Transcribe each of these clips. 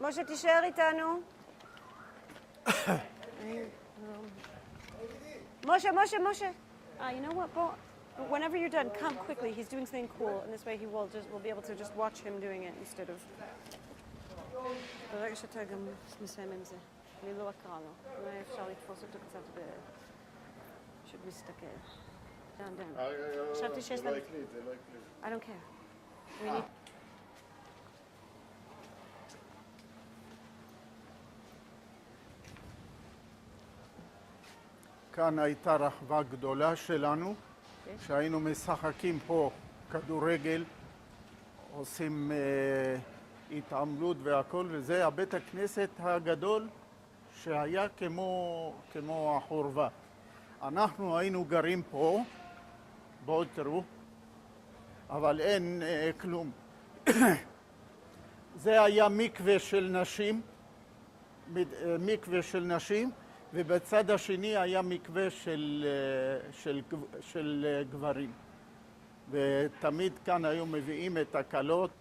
משה, תישאר איתנו. Moshe. You know what, Bo? Whenever you're done, come quickly. He's doing something cool, and this way we'll be able to just watch him doing it instead of... ברגע שאתה גם מסיים עם זה. אני לא אקרא לו. אולי אפשר לתפוס אותו קצת פשוט מסתכל. דן. חשבתי שיש להם... זה לא יקליט. I don't care. We need... כאן הייתה רחבה גדולה שלנו, שהיינו משחקים פה כדורגל, עושים התעמלות והכל, וזה הבית הכנסת הגדול שהיה כמו החורבה. אנחנו היינו גרים פה, בואו תראו, אבל אין כלום. זה היה מקווה של נשים, ובצד השני היה מקווה של גברים. ותמיד כאן היו מביאים את הכלות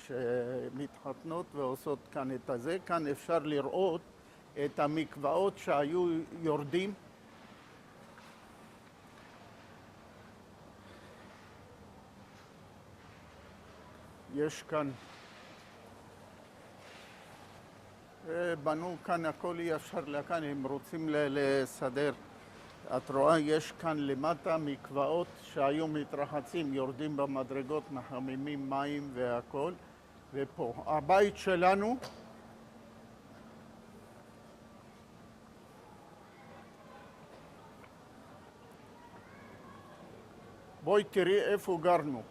שמתחתנות ועושות כאן את הזה. כאן אפשר לראות את המקוואות שהיו יורדים. יש כאן, בנו כאן הכל אי אפשר לכאן, הם רוצים לסדר. את רואה, יש כאן למטה מקוואות שהיו מתרחצים, יורדים במדרגות, מחממים מים והכל. ופה, הבית שלנו, בואי תראי איפה גרנו.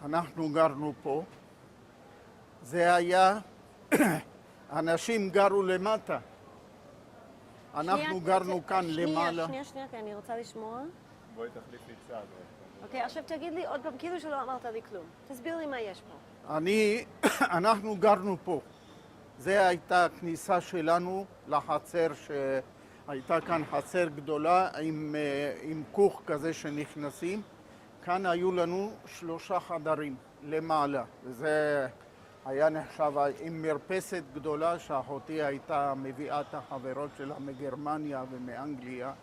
אנחנו גרנו פה, זה היה, אנשים גרו למטה, אנחנו גרנו כאן למעלה. שנייה, אני רוצה לשמוע. בואי תחליף לי צד. אוקיי, עכשיו תגיד לי עוד פעם, כאילו שלא אמרת לי כלום. תסביר לי מה יש פה. אנחנו גרנו פה. זה הייתה הכניסה שלנו לחצר, שהייתה כאן חצר גדולה עם כוך כזה שנכנסים. כאן היו לנו 3 חדרים למעלה, וזה היה נחשב עם מרפסת גדולה שאחותי הייתה מביאה את החברות שלה מגרמניה ומאנגליה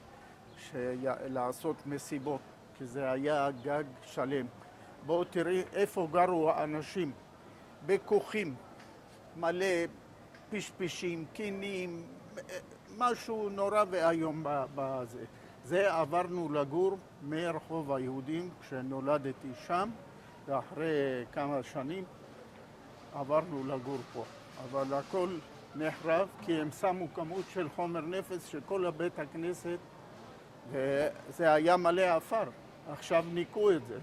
לעשות מסיבות, כי זה היה גג שלם. בואו תראי איפה גרו האנשים, בכוכים, מלא פשפשים, קינים, משהו נורא ואיום בזה. זה עברנו לגור מרחוב היהודים כשנולדתי שם, ואחרי כמה שנים עברנו לגור פה. אבל הכל נחרב כי הם שמו כמות של חומר נפץ שכל הבית הכנסת, וזה היה מלא עפר. עכשיו ניקו את זה.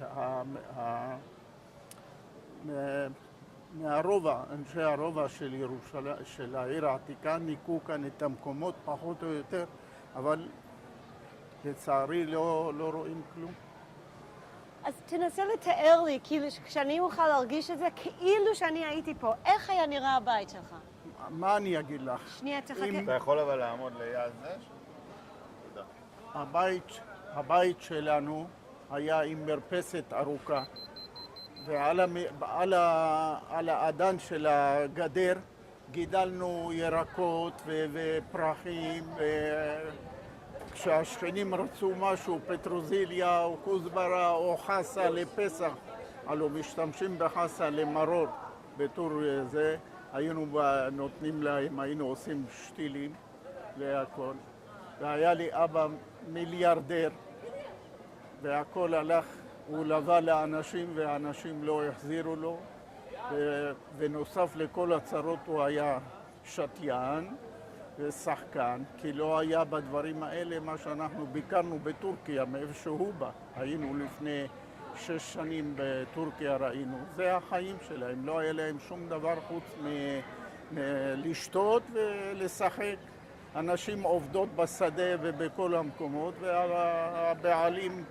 מהרובע, אנשי הרובע של ירושלים, של העיר העתיקה, ניקו כאן את המקומות פחות או יותר, אבל לצערי לא רואים כלום. אז תנסה לתאר לי, כאילו כשאני אוכל להרגיש את זה, כאילו שאני הייתי פה. איך היה נראה הבית שלך? מה אני אגיד לך? שנייה, תחכה. אתה יכול אבל לעמוד ליד זה? תודה. הבית שלנו היה עם מרפסת ארוכה, ועל האדן של הגדר גידלנו ירקות ופרחים, כשהשכנים רצו משהו, פטרוזיליה או כוסברה או חסה לפסח, הלוא משתמשים בחסה למרור בתור זה, היינו נותנים להם, היינו עושים שתילים והכל. והיה לי אבא מיליארדר, והכל הלך, הוא לווה לאנשים והאנשים לא החזירו לו, ונוסף לכל הצרות הוא היה שתיין ושחקן, כי לא היה בדברים האלה מה שאנחנו ביקרנו בטורקיה, מאיפה שהוא בא. היינו לפני 6 שנים בטורקיה, ראינו. זה החיים שלהם, לא היה להם שום דבר חוץ מלשתות ולשחק. אנשים עובדות בשדה ובכל המקומות, והבעלים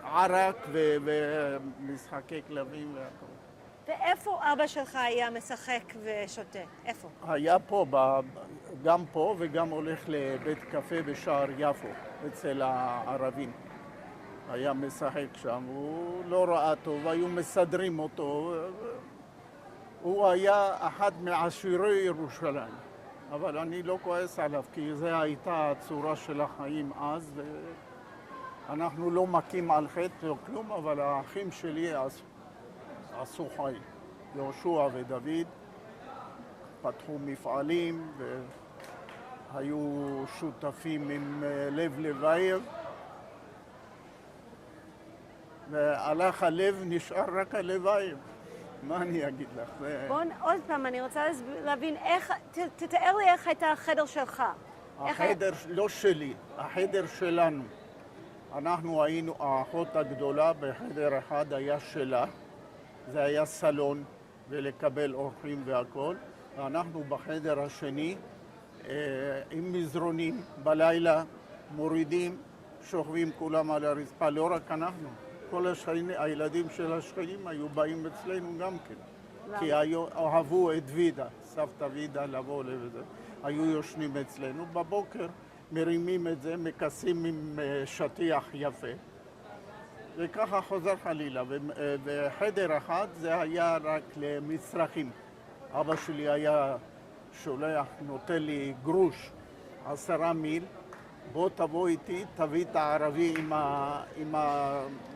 ערק ומשחקי כלבים והכל. ואיפה אבא שלך היה משחק ושותה? איפה? היה פה, גם פה וגם הולך לבית קפה בשער יפו, אצל הערבים. היה משחק שם, הוא לא ראה טוב, היו מסדרים אותו. הוא היה אחד מעשירי ירושלים, אבל אני לא כועס עליו, כי זו הייתה הצורה של החיים אז, ואנחנו לא מכים על חטא או כלום, אבל האחים שלי עשו חיים. יהושע ודוד פתחו מפעלים והיו שותפים עם לב לבייב, והלך הלב, נשאר רק הלבייב. מה אני אגיד לך? בואו עוד פעם, אני רוצה להבין איך, תתאר לי איך הייתה החדר שלך. החדר לא שלי, החדר שלנו. אנחנו היינו, האחות הגדולה בחדר אחד היה שלה, זה היה סלון ולקבל אורחים והכל. ואנחנו בחדר השני עם מזרונים, בלילה מורידים, שוכבים כולם על הרצפה, לא רק אנחנו. כל הילדים של השכנים היו באים אצלנו גם כן. כי אהבו את וידה, סבתא וידה לבוא לזה. היו יושנים אצלנו. בבוקר מרימים את זה, מכסים עם שטיח יפה. וככה חוזר חלילה. וחדר אחד זה היה רק למצרכים. אבא שלי היה שולח, נותן לי גרוש, 10 מיל. בוא תבוא איתי, תביא את הערבי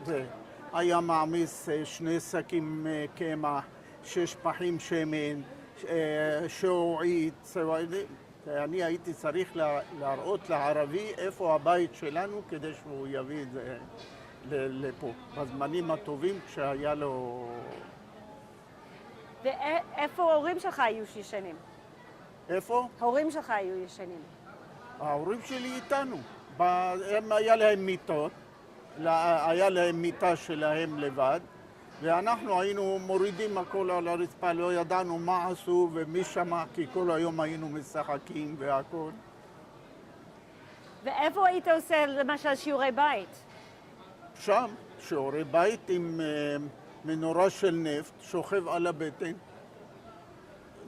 זה. היה מעמיס 2 שקים קמח, 6 פחים שמן, שעועית, אני הייתי צריך להראות לערבי איפה הבית שלנו כדי שהוא יביא את זה לפה. בזמנים הטובים כשהיה לו... ואיפה ההורים שלך היו ישנים? איפה? ההורים שלך היו ישנים. ההורים שלי איתנו. היה להם מיטות, היה להם מיטה שלהם לבד, ואנחנו היינו מורידים הכל על הרצפה, לא ידענו מה עשו ומי שמע, כי כל היום היינו משחקים והכל. ואיפה היית עושה למשל שיעורי בית? שם, שיעורי בית עם מנורה של נפט, שוכב על הבטן.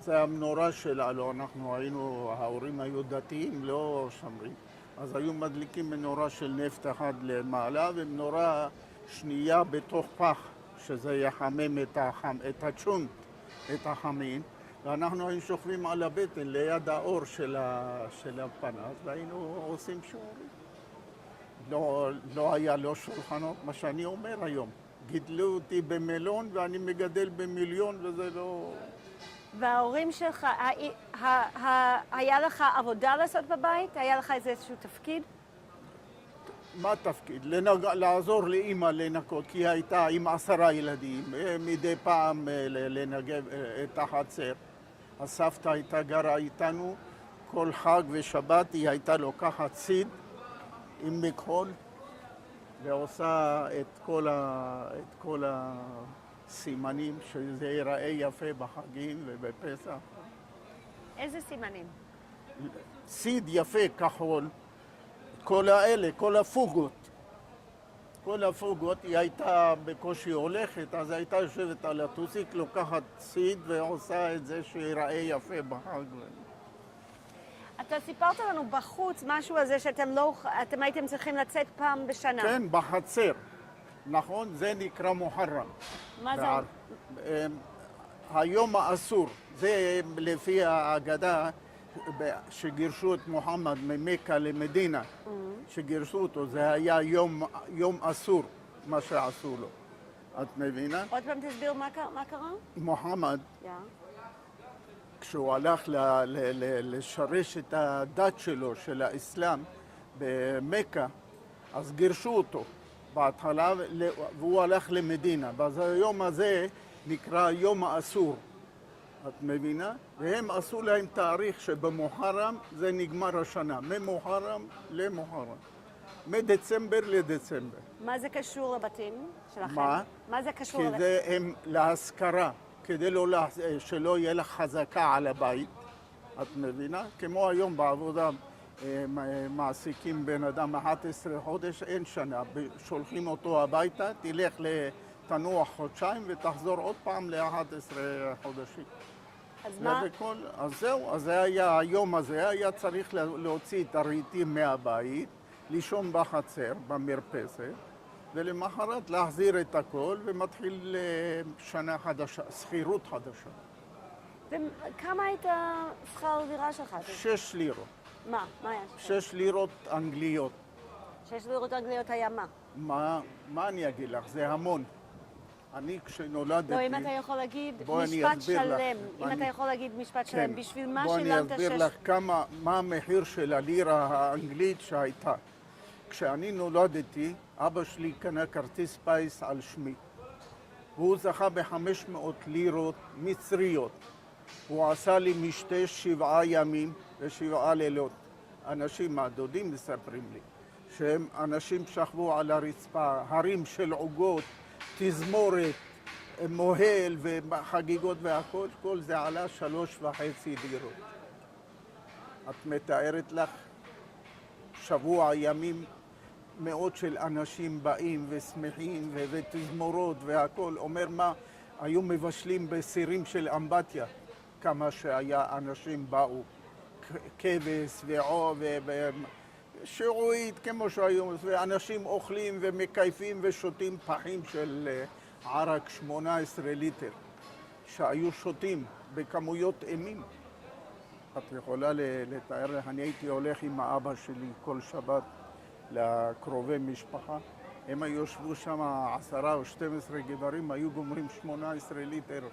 זה המנורה שלנו, אנחנו היינו, ההורים היו דתיים, לא שמרים. אז היו מדליקים מנורה של נפט אחד למעלה ומנורה שנייה בתוך פח, שזה יחמם את הצ'ונט, את החמין. ואנחנו היינו שוכבים על הבטן ליד האור של הפנס והיינו עושים שיעורים. לא היה לו שולחנות, מה שאני אומר היום. גידלו אותי במלון ואני מגדל במיליון וזה לא... וההורים שלך, היה לך עבודה לעשות בבית? היה לך איזשהו תפקיד? מה תפקיד? לעזור לאמא לנקות, כי היא הייתה עם 10 ילדים, מדי פעם לנגב את החצר. הסבתא הייתה גרה איתנו, כל חג ושבת היא הייתה לוקחת ציד עם מכחול ועושה את כל הסימנים שזה ייראה יפה בחגים ובפסח. איזה סימנים? ציד יפה, כחול, כל האלה, כל הפוגות. כל הפוגות, היא הייתה בקושי הולכת, אז הייתה יושבת על הטוסיק, לוקחת ציד ועושה את זה שיראה יפה בחג. אתה סיפרת לנו בחוץ משהו על זה שאתם הייתם צריכים לצאת פעם בשנה. כן, בחצר. נכון? זה נקרא מוחרם. מה זה? היום האסור, זה לפי האגדה שגירשו את מוחמד ממכה למדינה, שגירשו אותו, זה היה יום אסור, מה שעשו לו. את מבינה? עוד פעם תסביר מה קרה? מוחמד, כשהוא הלך לשרש את הדת שלו, של האסלאם, במכה, אז גירשו אותו בהתחלה, והוא הלך למדינה. ואז היום הזה נקרא יום האסור. את מבינה? והם עשו להם תאריך שבמוחרם זה נגמר השנה, ממוחרם למוחרם. מדצמבר לדצמבר. מה זה קשור לבתים שלכם? מה זה קשור? כי זה הם להשכרה, כדי שלא יהיה לך חזקה על הבית. את מבינה? כמו היום בעבודה מעסיקים בן אדם 11 חודש, אין שנה. שולחים אותו הביתה, תלך תנוח חודשיים ותחזור עוד פעם ל-11 חודשים. אז מה? אז זהו, אז זה היה, היום הזה היה צריך להוציא את הרהיטים מהבית, לישון בחצר, במרפסת, ולמחרת להחזיר את הכל, ומתחיל שנה חדשה, שכירות חדשה. וכמה היית שכר דירה שלך? 6 לירות. מה? מה היה? 6 לירות אנגליות. 6 לירות אנגליות היה מה? מה אני אגיד לך? זה המון. אני כשנולדתי... לא, אם אתה יכול להגיד בואי אני משפט אסביר לך. שלם. אם אתה יכול להגיד משפט שלם, בשביל מה בואי אני שילמת אסביר לך מה המחיר של הלירה האנגלית שהייתה. כשאני נולדתי, אבא שלי קנה כרטיס פיס על שמי. והוא זכה ב500 לירות מצריות. הוא עשה לי משתה 7 ימים ו7 לילות. אנשים, הדודים מספרים לי, שהם אנשים שכבו על הרצפה, הרים של עוגות, תזמורת, מוהל וחגיגות והכל, כל זה עלה 3.5 לירות. את מתארת לך שבוע ימים, מאות של אנשים באים ושמחים ותזמורות והכל. אומר מה, היו מבשלים בסירים של אמבטיה, כמה שהיה אנשים באו, כבש ושעועית כמו שהיו, ואנשים אוכלים ומקייפים ושותים פחים של ערק 18 ליטר, שהיו שותים בכמויות אימים. את יכולה לתאר לך, אני הייתי הולך עם האבא שלי כל שבת לקרובי משפחה. הם היו יושבו שם 10 או 12 גברים, היו גומרים 18 ליטר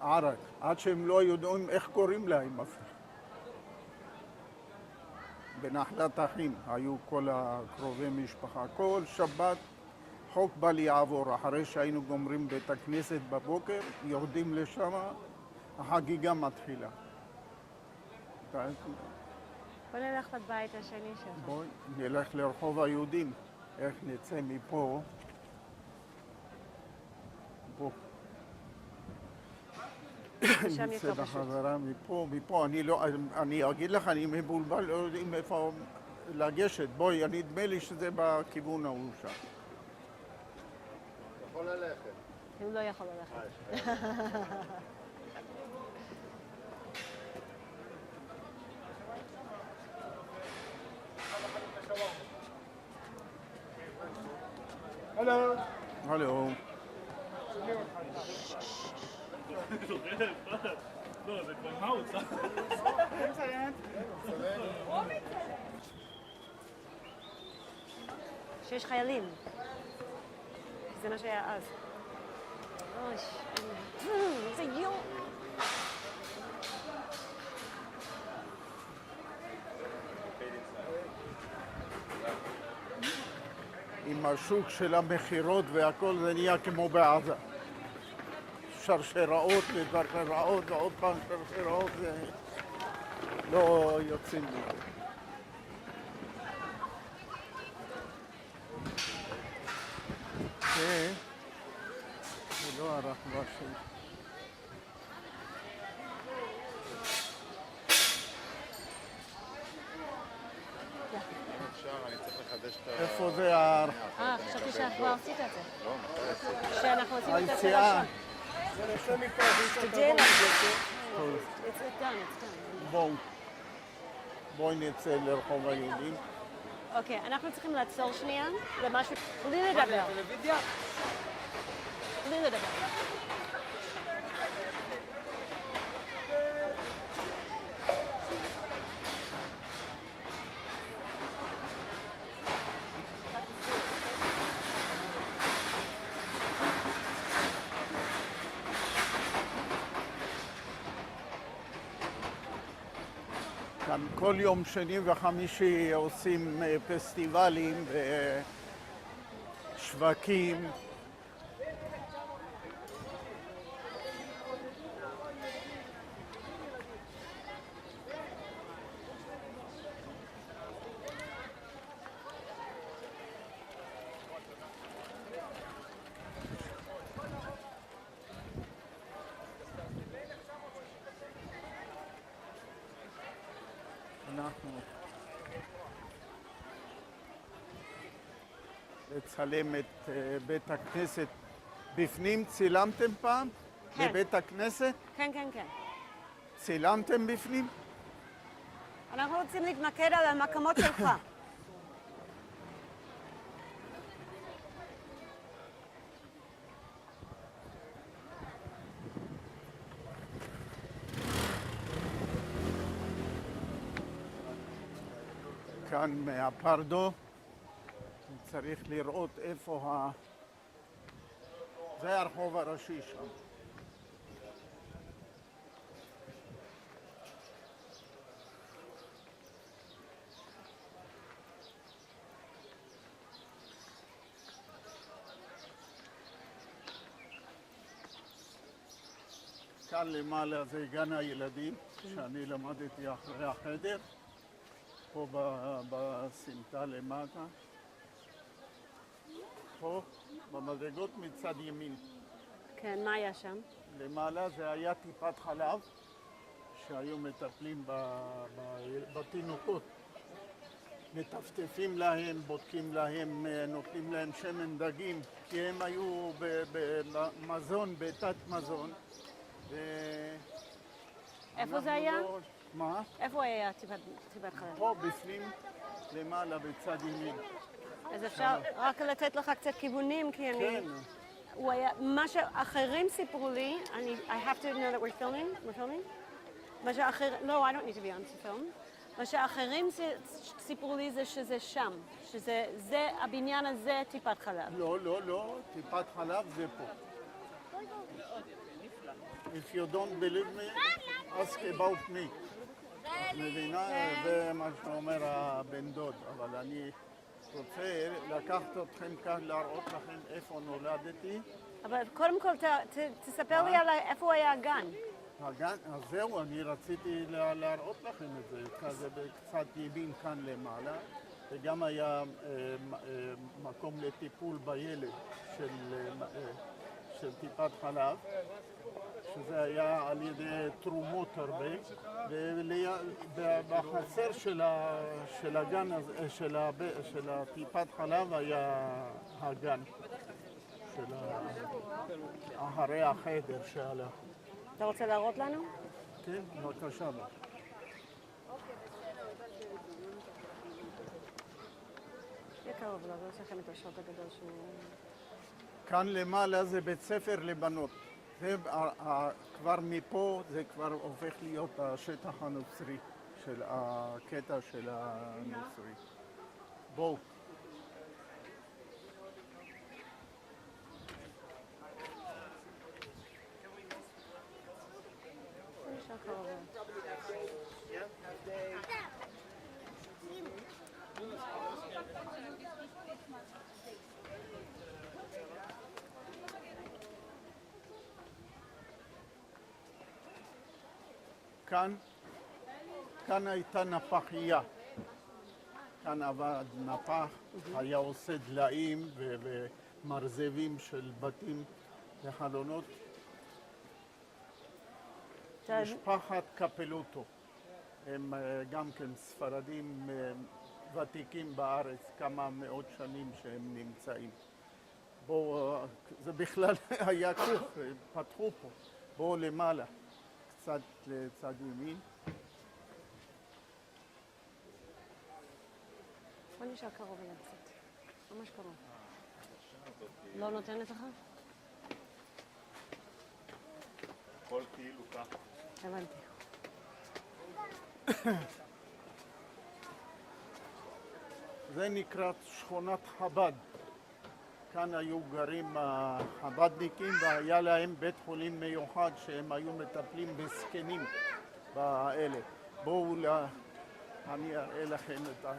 ערק, עד שהם לא יודעים איך קוראים להם אפילו. בנחלת אחים היו כל הקרובי משפחה. כל שבת חוק בא לי עבור, אחרי שהיינו גומרים בית הכנסת בבוקר, יורדים לשם, החגיגה מתחילה. בוא נלך לבית השני שלך. בואי נלך לרחוב היהודים. איך נצא מפה? בוא. שם נצא יותר פשוט. בחזרה מפה. אני אגיד לך, אני מבולבל, לא יודעים איפה לגשת. בואי, נדמה לי שזה בכיוון ההוא שם. יכול ללכת. הוא לא יכול ללכת. הלו. הלו. לא, זה כבר מה הוצא? שיש חיילים. זה מה שהיה אז. אוי, זה יום. עם השוק של המחירות והכל זה נהיה כמו בעזה. שרשראות ושרשראות ועוד פעם שרשראות, לא יוצאים מזה. זה לא הרחבה שלי. אפשר, אני צריך לחדש את ה... איפה זה חשבתי שאת כבר עשית את זה. לא, מתי עשיתי? שאנחנו עושים את זה היציאה? Today, it's done. בואי נצא לרחוב היהודים. אוקיי, אנחנו צריכים לעצור שנייה למשהו, בלי לדבר. בלי לדבר. כאן כל יום שני וחמישי עושים פסטיבלים ושווקים. אנחנו לצלם את בית הכנסת. בפנים צילמתם פעם? כן. בבית הכנסת? כן, כן, כן. צילמתם בפנים? אנחנו רוצים להתמקד על המקומות שלך. כאן מהפרדו. צריך לראות איפה זה הרחוב הראשי שם. כאן למעלה זה גן הילדים, שאני למדתי אחרי החדר, פה בסמטה למטה, פה במדרגות מצד ימין. כן, מה היה שם? למעלה זה היה טיפת חלב, שהיו מטפלים בתינוקות. מטפטפים להם, בודקים להם, נותנים להם שמן דגים, כי הם היו במזון, בתת מזון. איפה זה היה? מה? איפה היה טיפת חלב? פה בפנים, למעלה בצד ימין. אז אפשר רק לתת לך קצת כיוונים, כי אני... כן. הוא היה... מה שאחרים סיפרו לי, I have to know that we're filming? We're filming? מה שאחרים... No, I don't need to be on to film. מה שאחרים סיפרו לי זה שזה שם, שזה הבניין הזה טיפת חלב. לא, לא, לא, טיפת חלב זה פה. If you don't believe me, ask about me. את מבינה? זה מה שאומר הבן דוד, אבל אני רוצה לקחת אתכם כאן, להראות לכם איפה נולדתי. אבל קודם כל תספר לי על איפה היה הגן. הגן, אז זהו, אני רציתי להראות לכם את זה, כזה בקצת ימין כאן למעלה, וגם היה מקום לטיפול בילד של טיפת חלב, שזה היה על ידי תרומות הרבה, ובחצר של הגן, של הטיפת חלב היה הגן, אחרי החדר שעלה. אתה רוצה להראות לנו? כן, בבקשה. יהיה קרוב אליו, לא לכם את השעות הגדול שהוא... כאן למעלה זה בית ספר לבנות. זה כבר מפה זה כבר הופך להיות השטח הנוצרי, של הקטע של הנוצרי. בואו. נשאר קרוב אליו. כאן הייתה נפחייה. כאן עבד נפח, היה עושה דליים ומרזבים של בתים וחלונות. משפחת קפלוטו, הם גם כן ספרדים ותיקים בארץ, כמה מאות שנים שהם נמצאים. בואו, זה בכלל היה כוך, פתחו פה. בואו למעלה, קצת לצד ימין. בוא נשאר קרוב אליו קצת, ממש קרוב. לא נותנת לך? הכל כאילו ככה. הבנתי. זה נקרא שכונת חב"ד. כאן היו גרים החב"דניקים והיה להם בית חולים מיוחד שהם היו מטפלים בזקנים באלה. בואו, אני אראה לכם את ה...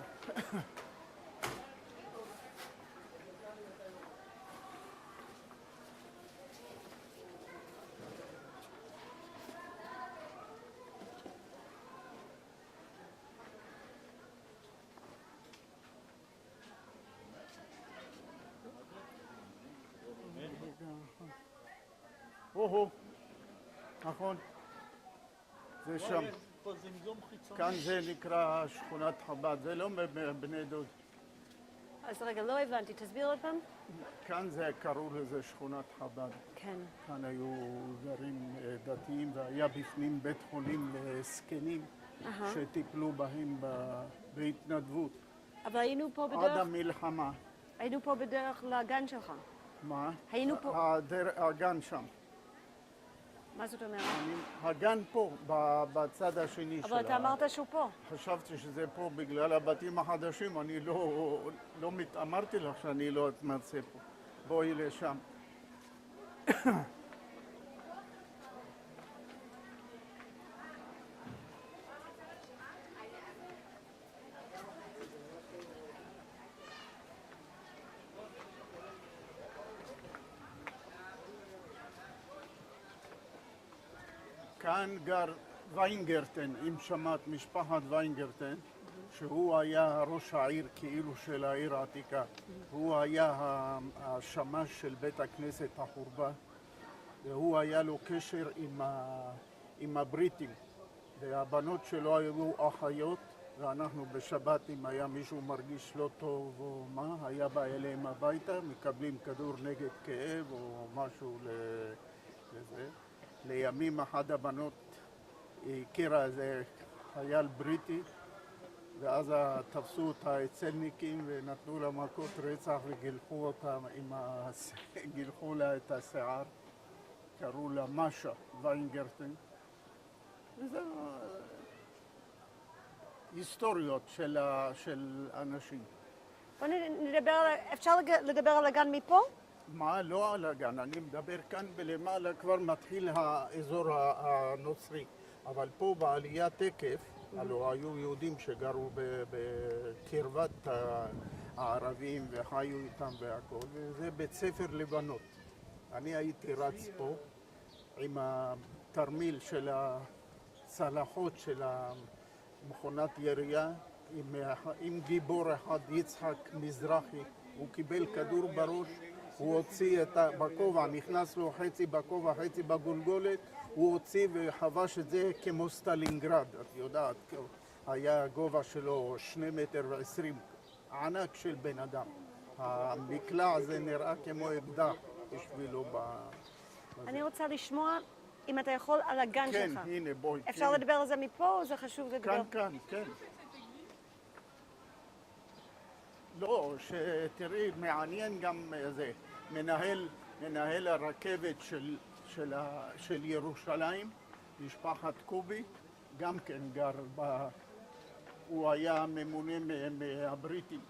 הו, נכון, זה שם. כאן זה נקרא שכונת חב"ד, זה לא בני דוד. אז רגע, לא הבנתי, תסביר עוד פעם? כאן זה קראו לזה שכונת חב"ד. כן. כאן היו גרים דתיים והיה בפנים בית חולים לזקנים שטיפלו בהם בהתנדבות. אבל היינו פה עד בדרך... המלחמה. היינו פה בדרך לגן שלך. מה? היינו פה... הגן שם. מה זאת אומרת? הגן פה, בצד השני אבל אתה אמרת שהוא פה. חשבתי שזה פה בגלל הבתים החדשים, אני לא אמרתי לך שאני לא אתמצא פה. בואי לשם. כאן גר ויינגרטן, אם שמעת, משפחת ויינגרטן, שהוא היה ראש העיר כאילו של העיר העתיקה. הוא היה השמש של בית הכנסת החורבה, והוא היה לו קשר עם הבריטים. והבנות שלו היו אחיות, ואנחנו בשבת, אם היה מישהו מרגיש לא טוב או מה, היה בא אליהם הביתה, מקבלים כדור נגד כאב או משהו לזה. לימים אחת הבנות הכירה איזה חייל בריטי, ואז תפסו אותה הצלניקים ונתנו לה מכות רצח וגילחו אותה גילחו לה את השיער. קראו לה משה ויינגרטן. וזה היסטוריות של אנשים. בוא נדבר, אפשר לדבר על הגן מפה? מה? לא על הגן, אני מדבר כאן בלמעלה, כבר מתחיל האזור הנוצרי. אבל פה בעלייה תקף, הלוא היו יהודים שגרו בקרבת הערבים וחיו איתם והכל, וזה בית ספר לבנות. אני הייתי רץ פה עם התרמיל של הצלחות של מכונת ירייה, עם גיבור אחד, יצחק מזרחי. הוא קיבל כדור בראש, הוא הוציא בכובע, נכנס לו חצי בכובע, חצי בגולגולת, הוא הוציא וחבש את זה כמו סטלינגרד, את יודעת, היה גובה שלו 2.20 מטר, ענק של בן אדם. המקלע הזה נראה כמו אקדח בשבילו. אני רוצה לשמוע אם אתה יכול על הגן כן, שלך. כן, הנה בואי. אפשר לדבר על זה מפה או זה חשוב לדבר? כאן, כן. לא, שתראי, מעניין גם זה, מנהל הרכבת של ירושלים, משפחת קובי, גם כן גר הוא היה ממונה מהבריטים.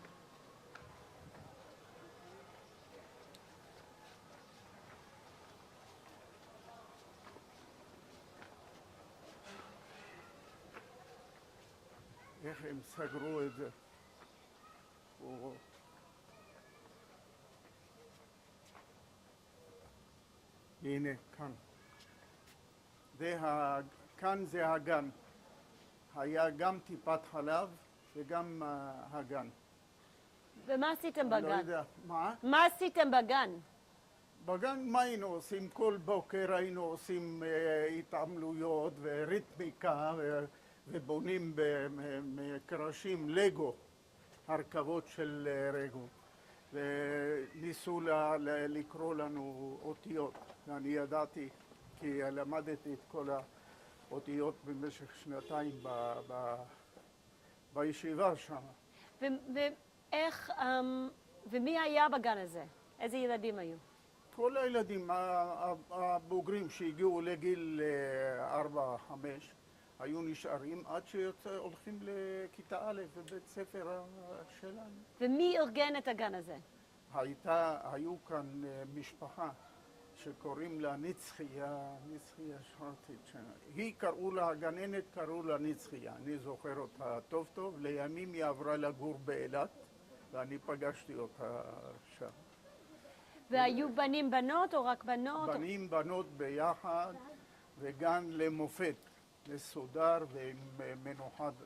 איך הם סגרו את זה? הנה, כאן. כאן זה הגן. היה גם טיפת חלב וגם הגן. ומה עשיתם אני לא בגן? יודע, מה? מה עשיתם בגן? בגן מה היינו עושים? כל בוקר היינו עושים התעמלויות וריתמיקה ובונים מקרשים לגו, הרכבות של רגו. וניסו לקרוא לנו אותיות, ואני ידעתי, כי למדתי את כל האותיות במשך שנתיים בישיבה שם. ואיך, ומי היה בגן הזה? איזה ילדים היו? כל הילדים הבוגרים שהגיעו לגיל 4-5 היו נשארים עד שהולכים לכיתה א' בבית ספר שלנו. ומי ארגן את הגן הזה? היו כאן משפחה שקוראים לה נצחיה שרתית. היא קראו לה, הגננת קראו לה נצחיה, אני זוכר אותה טוב טוב. לימים היא עברה לגור באילת ואני פגשתי אותה שם. והיו בנים בנות או רק בנות? בנים בנות ביחד, וגן למופת, מסודר ועם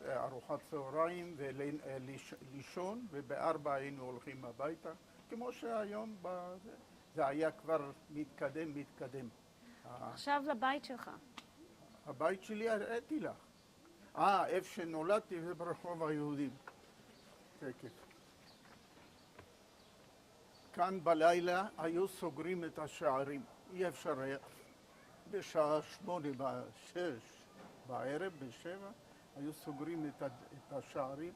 ארוחת צהריים ולישון, וב4 היינו הולכים הביתה, כמו שהיום זה היה כבר מתקדם. עכשיו לבית שלך. הבית שלי הראיתי לך. איפה שנולדתי זה ברחוב היהודים. תקף. כאן בלילה היו סוגרים את השערים, אי אפשר היה. בשעה 8, 6 בערב, ב7, היו סוגרים את השערים,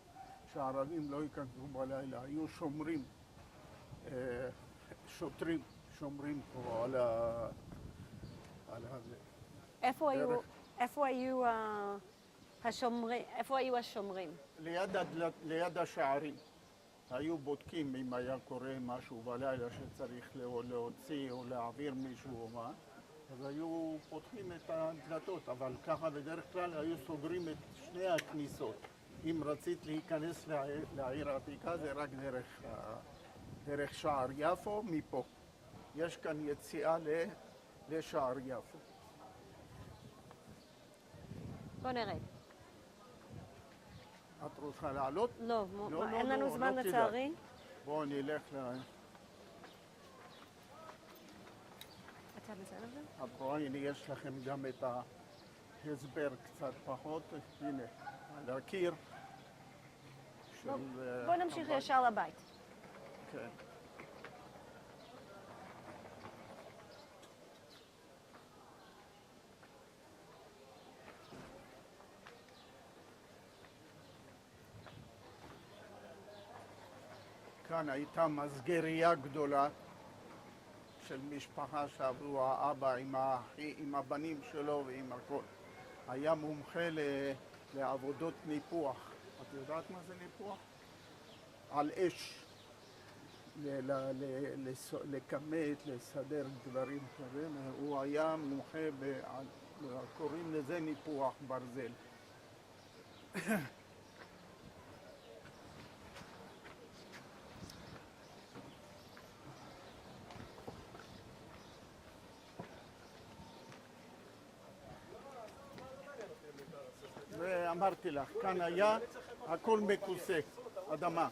שהערבים לא ייכנסו בלילה, היו שומרים, שוטרים שומרים פה על הזה. איפה היו, דרך- איפה היו השומרים? איפה היו השומרים? ליד השערים. היו בודקים אם היה קורה משהו בלילה שצריך להוציא או להעביר מישהו או מה, אז היו פותחים את הדלתות, אבל ככה בדרך כלל היו סוגרים את שני הכניסות. אם רצית להיכנס לעיר העתיקה זה רק דרך שער יפו מפה. יש כאן יציאה לשער יפו. בוא נרד. את רוצה לעלות? לא, לא, אין לנו לא, זמן לא כדאי. לצערי. בואו נלך אתה מזהה את זה? את רואה, הנה יש לכם גם את ההסבר קצת פחות. הנה, על הקיר של... בוא נמשיך הבית. ישר לבית. כן. כאן הייתה מסגרייה גדולה של משפחה שעברו האבא עם הבנים שלו ועם הכל. היה מומחה לעבודות ניפוח. את יודעת מה זה ניפוח? על אש. לכמת, לסדר דברים כזה. הוא היה מומחה, קוראים לזה ניפוח ברזל. ואמרתי לך, כאן היה הכל מכוסה, אדמה.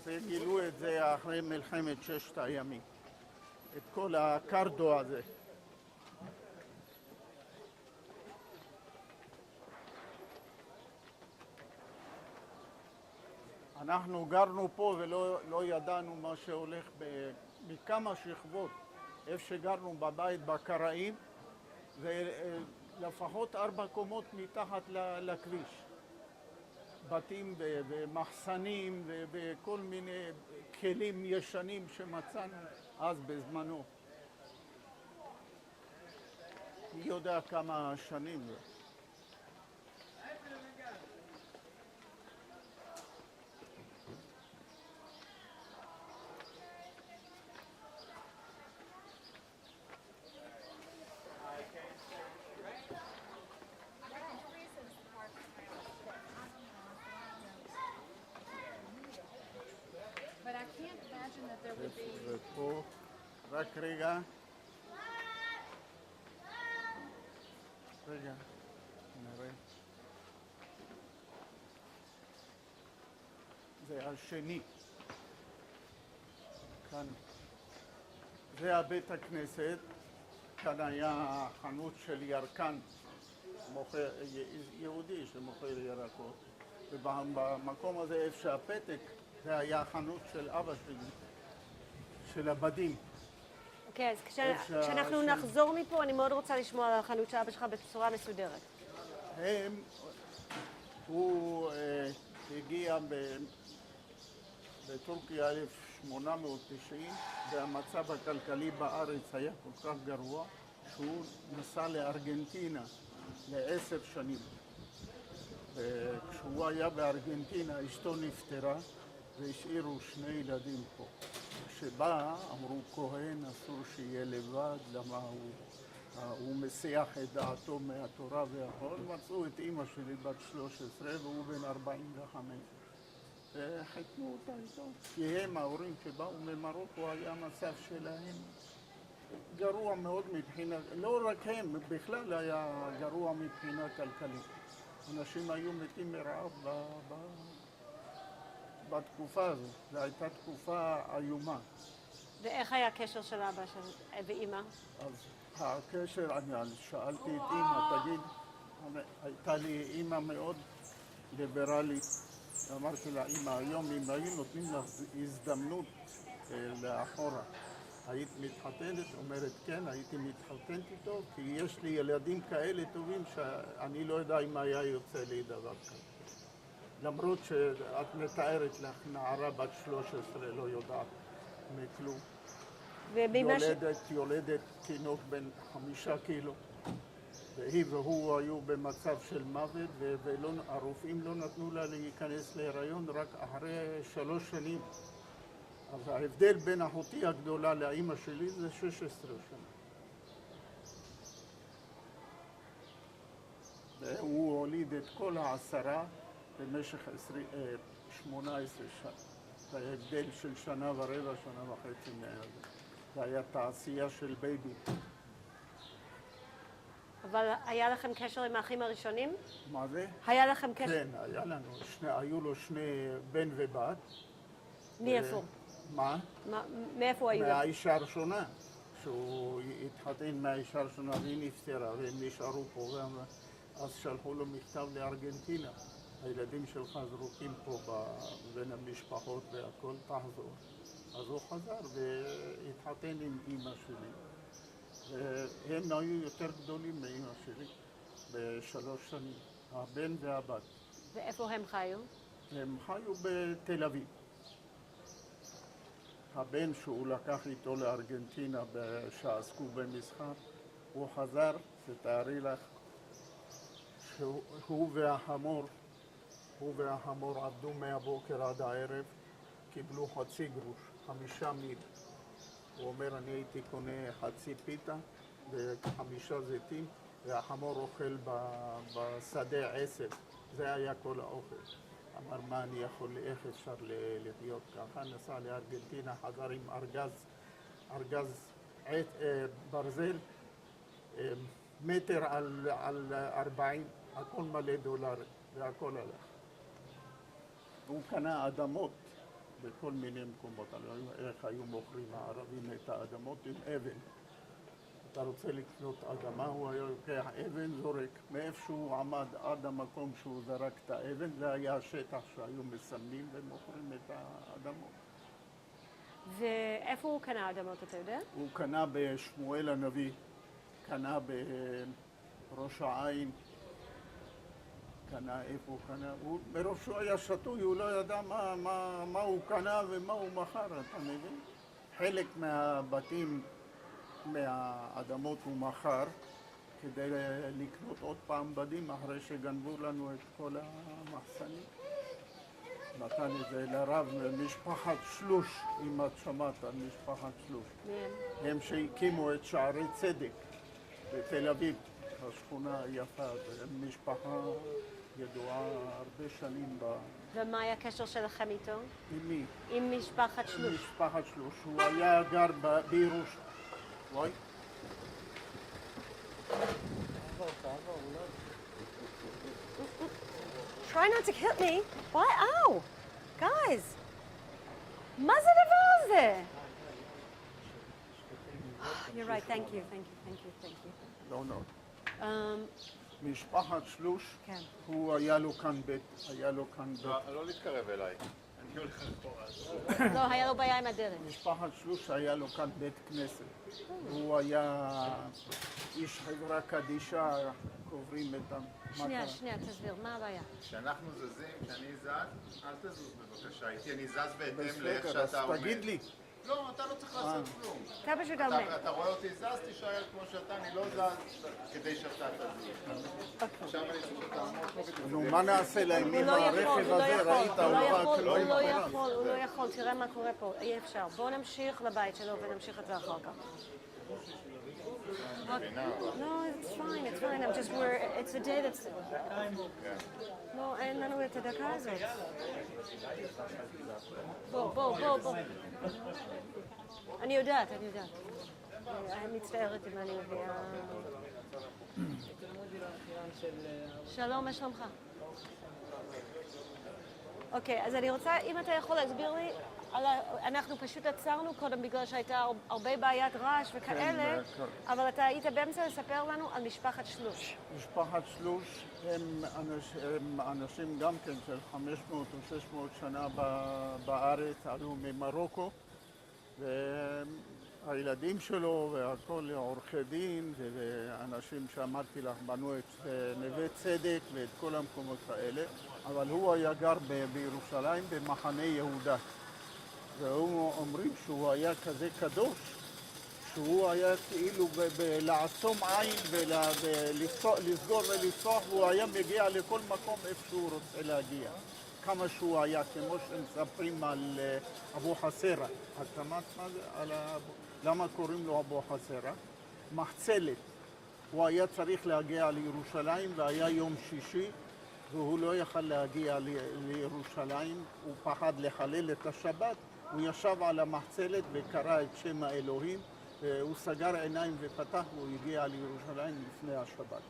וגילו את זה אחרי מלחמת ששת הימים. את כל הקרדו הזה. אנחנו גרנו פה ולא ידענו מה שהולך מכמה שכבות. איפה שגרנו בבית בקראים, ולפחות 4 קומות מתחת לכביש. בתים ומחסנים וכל מיני כלים ישנים שמצאנו אז בזמנו. מי יודע כמה שנים זה. But I can't imagine that there would be. ופה, רק רגע. רגע, נראה. זה השני. כאן. זה הבית הכנסת. כאן היה חנות של ירקן, יהודי שמוכר ירקות. ובמקום הזה, איפה שהפתק, זה היה חנות של אבא שלי, של הבדים. אוקיי, אז כשאנחנו נחזור מפה, אני מאוד רוצה לשמוע על החנות של אבא שלך בצורה מסודרת. הוא הגיע בטורקיה 1890, והמצב הכלכלי בארץ היה כל כך גרוע, שהוא נסע לארגנטינה ל10 שנים. וכשהוא היה בארגנטינה, אשתו נפטרה, והשאירו 2 ילדים פה. כשבא, אמרו, כהן אסור שיהיה לבד, למה הוא מסיח את דעתו מהתורה והכל. מצאו את אימא שלי בת 13 והוא בן 45. וחיתנו אותה איתו. כי הם, ההורים שבאו ממרוקו, היה המצב שלהם גרוע מאוד מבחינה, לא רק הם, בכלל היה גרוע מבחינה כלכלית. אנשים היו מתים מרעב בתקופה הזאת. זו הייתה תקופה איומה. ואיך היה הקשר של אבא ואימא? אז הקשר, אני שאלתי את אימא, תגיד, הייתה לי אימא מאוד ליברלית. אמרתי לה, אימא, היום אם היו נותנים לך הזדמנות לאחורה, היית מתחתנת? אומרת, כן, הייתי מתחתנת איתו, כי יש לי ילדים כאלה טובים שאני לא יודע אם היה יוצא לי דבר כזה. למרות שאת מתארת לך נערה בת 13 לא יודעת מכלום. יולדת תינוק בן 5 קילו. והיא והוא היו במצב של מוות, והרופאים לא נתנו לה להיכנס להיריון רק אחרי 3 שנים. אז ההבדל בין אחותי הגדולה לאימא שלי זה 16 שנה. והוא הוליד את כל 10 במשך 18 שנה. זה היה הבדל של 1.25 שנה, 1.5 שנה מהזה. זה היה תעשייה של בייבי. אבל היה לכם קשר עם האחים הראשונים? מה זה? היה לכם קשר? כן, היה לנו, היו לו 2 בן ובת. מאיפה? מה? מאיפה היו? מהאישה הראשונה. שהוא התחתן מהאישה הראשונה והיא נפטרה והם נשארו פה. אז שלחו לו מכתב לארגנטינה. הילדים שלך זרוקים פה בין המשפחות והכל, תחזור. אז הוא חזר והתחתן עם אמא שלי. והם היו יותר גדולים מאמא שלי ב3 שנים, הבן והבת. ואיפה הם חיו? הם חיו בתל אביב. הבן שהוא לקח איתו לארגנטינה שעסקו במסחר, הוא חזר, תתארי לך, שהוא והחמור עבדו מהבוקר עד הערב, קיבלו חצי גרוש, 5 מיל. הוא אומר, אני הייתי קונה חצי פיתה ו5 זיתים, והחמור אוכל בשדה 10. זה היה כל האוכל. אמר, מה אני יכול, איך אפשר לחיות ככה? נסע לארגנטינה, חזר עם ארגז ברזל, מטר על 40, הכל מלא דולרים, והכל הלך. הוא קנה אדמות בכל מיני מקומות, איך היו מוכרים הערבים את האדמות עם אבן. אתה רוצה לקנות אדמה, הוא היה לוקח אבן, זורק. מאיפה שהוא עמד עד המקום שהוא זרק את האבן, זה היה השטח שהיו מסמנים ומוכרים את האדמות. ואיפה הוא קנה אדמות, אתה יודע? הוא קנה בשמואל הנביא, קנה בראש העין, קנה איפה הוא קנה. מרוב שהוא היה שטוי, הוא לא ידע מה הוא קנה ומה הוא מכר, אתה מבין? חלק מהבתים, מהאדמות הוא מכר כדי לקנות עוד פעם בדים אחרי שגנבו לנו את כל המחסנים. נתן את זה לרב משפחת שלוש, אם את שמעת על משפחת שלוש. הם שהקימו את שערי צדק בתל אביב, השכונה היפה, והם משפחה ידועה הרבה שנים ומה היה הקשר שלכם איתו? עם מי? עם משפחת שלוש. משפחת שלוש. הוא היה גר בירוש. וואי. Try not to hit me. Why? Ow! Guys! מה זה הדבר הזה? You're right, thank you, thank you, thank you, thank you. לא, לא. Um, משפחת שלוש, כן. הוא היה לו כאן בית, היה לו כאן בית. לא להתקרב אליי. אני הולך אחורה. לא, היה לו בעיה עם הדרך. משפחת שלוש היה לו כאן בית כנסת. הוא היה איש חברה קדישה, קוברים את שנייה, תסביר, מה הבעיה? כשאנחנו זזים, כשאני זז, אל תזוז בבקשה איתי, אני זז בהתאם לאיך בסדר, אז שאתה עומד. תגיד לי. לא, אתה לא צריך לעשות כלום. אתה פשוט עומד. אתה רואה אותי זז, תישאר כמו שאתה, אני לא זז כדי שאתה תזוז. עכשיו אני צריך שאתה עמוד. נו, מה נעשה להם הוא עם לא יכול, הרכב הוא לא הזה? יכול, ראית, הוא לא הוא יכול, רק לא הוא לא עם יכול, הוא לא יכול, תראה מה קורה פה, אי אפשר. בואו נמשיך לבית שלו ונמשיך את זה אחר כך. No, it's fine, I'm just, it's a day that's... לא, אין לנו את הדקה הזאת. בוא. אני יודעת. אני מצטערת אם אני מביאה... שלום, מה שלומך? אוקיי, אז אני רוצה, אם אתה יכול להסביר לי, אנחנו פשוט עצרנו קודם בגלל שהייתה הרבה בעיית רעש וכאלה, אבל אתה היית באמצע לספר לנו על משפחת שלוש. משפחת שלוש הם אנשים גם כן של 500 או 600 שנה בארץ, עלו ממרוקו, והילדים שלו והכל עורכי דין, ואנשים שאמרתי לך בנו את נווה צדק ואת כל המקומות האלה, אבל הוא היה גר בירושלים במחנה יהודה. והוא אומרים שהוא היה כזה קדוש, שהוא היה כאילו לעצום עין ולסגור ולפתוח, והוא היה מגיע לכל מקום איפה שהוא רוצה להגיע. כמה שהוא היה, כמו שמספרים על אבו חסרה. את שמעת מה זה? למה קוראים לו אבו חסרה? מחצלת. הוא היה צריך להגיע לירושלים והיה יום שישי, והוא לא יכל להגיע לירושלים, הוא פחד לחלל את השבת, הוא ישב על המחצלת וקרא את שם האלוהים, הוא סגר עיניים ופתח והוא הגיע לירושלים לפני השבת.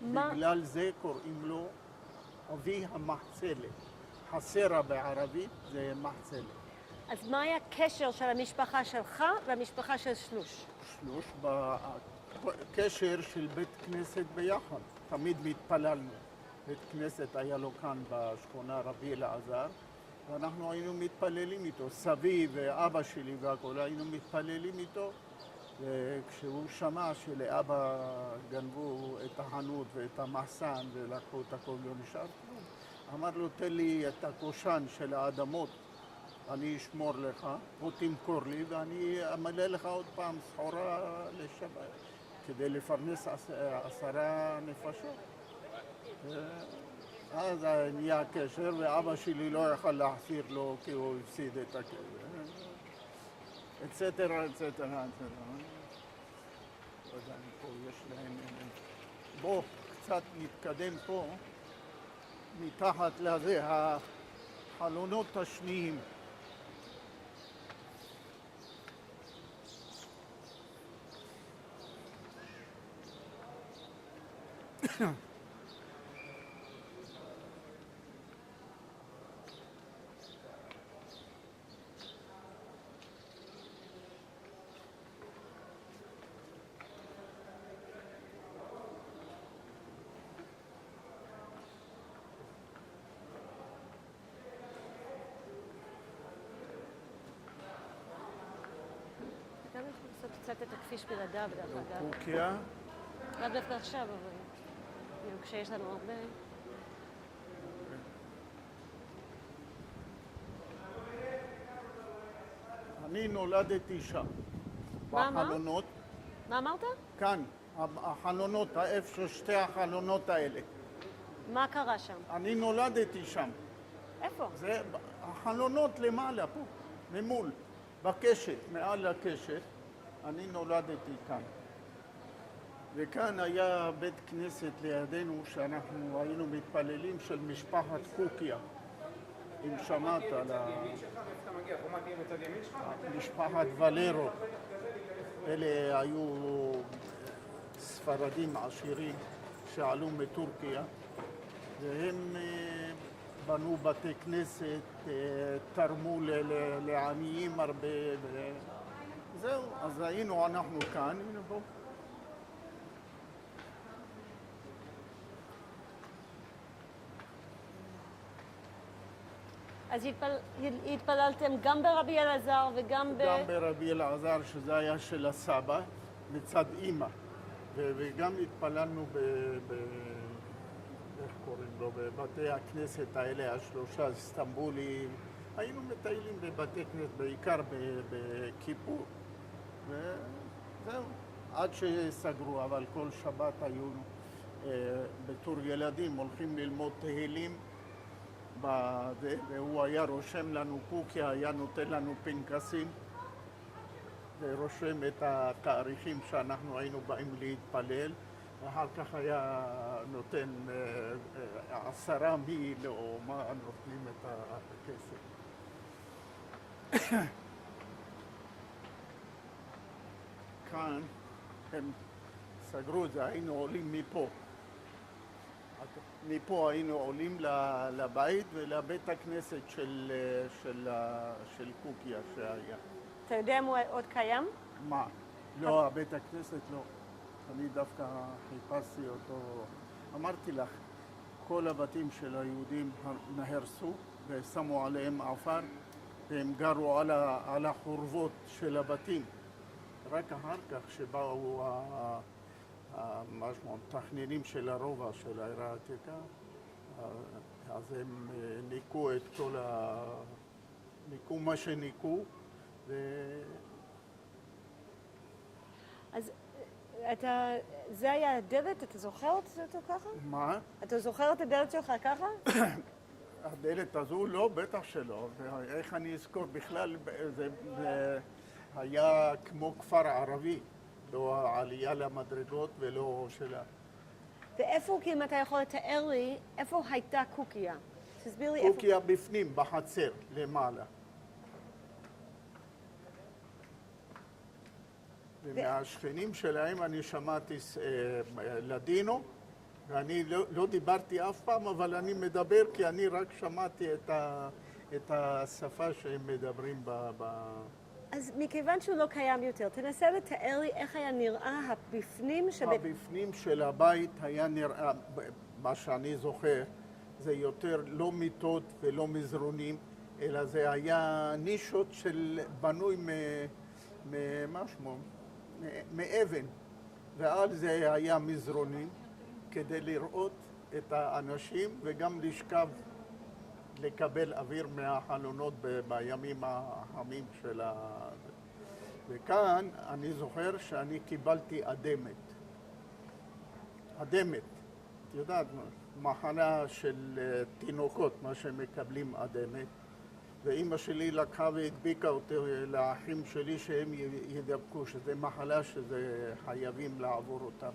בגלל זה קוראים לו אבי המחצלת. חסרה בערבית זה מחצלת. אז מה היה הקשר של המשפחה שלך והמשפחה של שלוש? שלוש בקשר של בית כנסת ביחד. תמיד מתפללנו. בית כנסת היה לו כאן בשכונה רבי אלעזר, ואנחנו היינו מתפללים איתו. סבי ואבא שלי והכל היינו מתפללים איתו, וכשהוא שמע שלאבא גנבו את החנות ואת המחסן ולקחו את הכל, לא נשאר כלום. אמר לו, תן לי את הקושן של האדמות, אני אשמור לך, או תמכור לי, ואני אמלא לך עוד פעם סחורה לשבת, כדי לפרנס 10 נפשות. אז נהיה קשר, ואבא שלי לא יכל להחזיר לו כי הוא הפסיד את הקשר. אצטרה. לא יודע אם פה יש להם... בוא קצת נתקדם פה, מתחת לזה, החלונות השניים. גם יכול לעשות קצת את הכביש בלעדיו, דרך אגב. קוקיה. לא דווקא עכשיו, אבל כשיש לנו הרבה... אני נולדתי שם. מה אמרת? בחלונות. מה אמרת? כאן, החלונות, איפה שתי החלונות האלה. מה קרה שם? אני נולדתי שם. איפה? זה החלונות למעלה פה, ממול, בקשת, מעל הקשת. אני נולדתי כאן. וכאן היה בית כנסת לידינו שאנחנו היינו מתפללים של משפחת קוקיה. אם שמעת על משפחת ולרו. אלה היו ספרדים עשירים שעלו מטורקיה, והם בנו בתי כנסת, תרמו לעניים הרבה, זהו, אז היינו אנחנו כאן, הנה בואו. אז התפללתם גם ברבי אלעזר וגם גם ברבי אלעזר, שזה היה של הסבא, מצד אימא. וגם התפללנו איך קוראים לו? בבתי הכנסת האלה, השלושה איסטנבולים. היינו מטיילים בבתי כנסת, בעיקר בכיפור. וזהו, עד שסגרו, אבל כל שבת היו בתור ילדים הולכים ללמוד תהילים. והוא היה רושם לנו קוקיה, היה נותן לנו פנקסים ורושם את התאריכים שאנחנו היינו באים להתפלל, ואחר כך היה נותן 10 מיל או מה נותנים את הכסף. כאן הם סגרו את זה, היינו עולים מפה. מפה היינו עולים לבית ולבית הכנסת של קוקיה שהיה. אתה יודע אם הוא עוד קיים? מה? לא, בית הכנסת לא. אני דווקא חיפשתי אותו. אמרתי לך, כל הבתים של היהודים נהרסו ושמו עליהם עפר, והם גרו על החורבות של הבתים. רק אחר כך שבאו המתכננים של הרובע של העיר העתיקה, אז הם ניקו את כל ניקו מה שניקו, אז זה היה הדלת, אתה זוכר אותו ככה? מה? אתה זוכר את הדלת שלך ככה? הדלת הזו? לא, בטח שלא. איך אני אזכור? בכלל זה היה כמו כפר ערבי. לא העלייה למדרגות ולא שלה. ואיפה, כי אם אתה יכול לתאר לי, איפה הייתה קוקיה? תסביר לי איפה... קוקיה בפנים, בחצר, למעלה. ומהשכנים שלהם אני שמעתי לדינו, ואני לא דיברתי אף פעם, אבל אני מדבר כי אני רק שמעתי את השפה שהם מדברים אז מכיוון שהוא לא קיים יותר, תנסה לתאר לי איך היה נראה הבפנים הבפנים של הבית היה נראה, מה שאני זוכר, זה יותר לא מיטות ולא מזרונים, אלא זה היה נישות של בנוי מה שמו? מאבן, ועל זה היה מזרונים כדי לראות את האנשים וגם לשכב, לקבל אוויר מהחלונות בימים החמים של וכאן אני זוכר שאני קיבלתי אדמת. אדמת, את יודעת, מחנה של תינוקות, מה שמקבלים אדמת. ואימא שלי לקחה והדביקה אותי לאחים שלי שהם ידבקו, שזה מחלה שזה חייבים לעבור אותה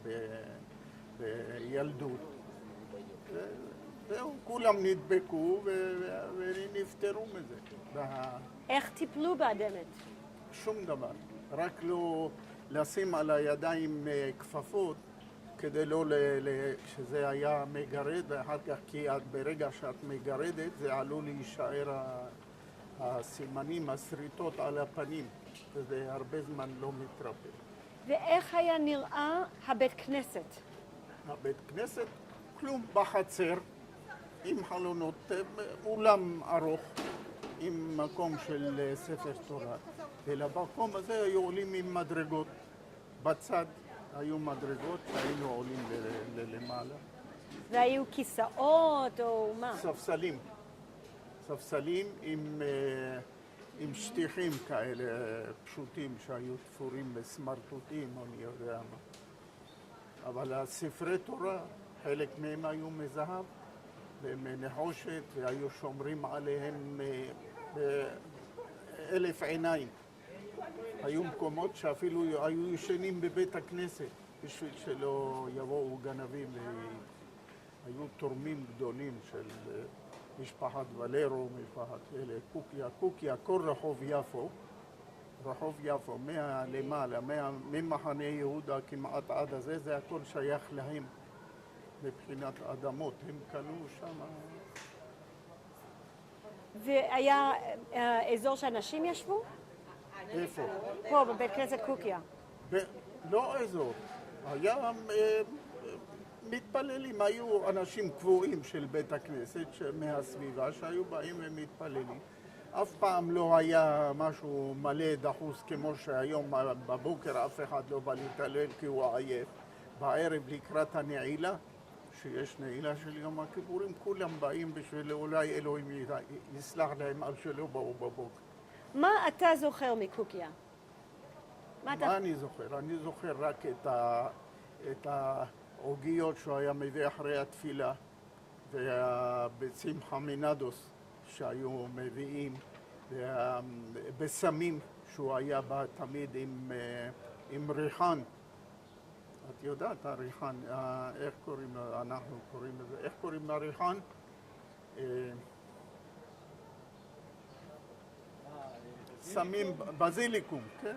בילדות. זהו, כולם נדבקו ונפטרו מזה. איך טיפלו באדמת? שום דבר, רק לא לשים על הידיים כפפות כדי לא שזה היה מגרד, ואחר כך כי ברגע שאת מגרדת זה עלול להישאר הסימנים, הסריטות על הפנים, וזה הרבה זמן לא מתרפא. ואיך היה נראה הבית כנסת? הבית כנסת, כלום, בחצר, עם חלונות, אולם ארוך, עם מקום של ספר תורה. ולמקום הזה היו עולים עם מדרגות. בצד היו מדרגות שהיינו עולים למעלה. והיו כיסאות או מה? ספסלים. ספסלים עם שטיחים כאלה פשוטים שהיו תפורים בסמרטוטים, אני יודע מה. אבל הספרי תורה, חלק מהם היו מזהב ומנחושת, והיו שומרים עליהם באלף עיניים. היו מקומות שאפילו היו ישנים בבית הכנסת בשביל שלא יבואו גנבים. היו תורמים גדולים של משפחת ולרו, משפחת קוקיה. קוקיה, כל רחוב יפו, רחוב יפו, למעלה, ממחנה יהודה כמעט עד הזה, זה הכל שייך להם מבחינת אדמות. הם קנו שם. והיה אזור שאנשים ישבו? איפה? פה, בבית כנסת קוקיה. לא אזור. היה מתפללים, היו אנשים קבועים של בית הכנסת מהסביבה שהיו באים ומתפללים. אף פעם לא היה משהו מלא דחוס כמו שהיום בבוקר אף אחד לא בא להתעלל כי הוא עייף. בערב לקראת הנעילה, שיש נעילה של יום הכיפורים, כולם באים בשביל אולי אלוהים יסלח להם על שלא באו בבוקר. מה אתה זוכר מקוקיה? מה אני זוכר? אני זוכר רק את העוגיות שהוא היה מביא אחרי התפילה, והביצים חמינדוס שהיו מביאים, והבשמים שהוא היה בא תמיד עם ריחן. את יודעת, הריחן, איך קוראים לו? אנחנו קוראים לזה, איך קוראים לריחן? שמים בזיליקום, כן?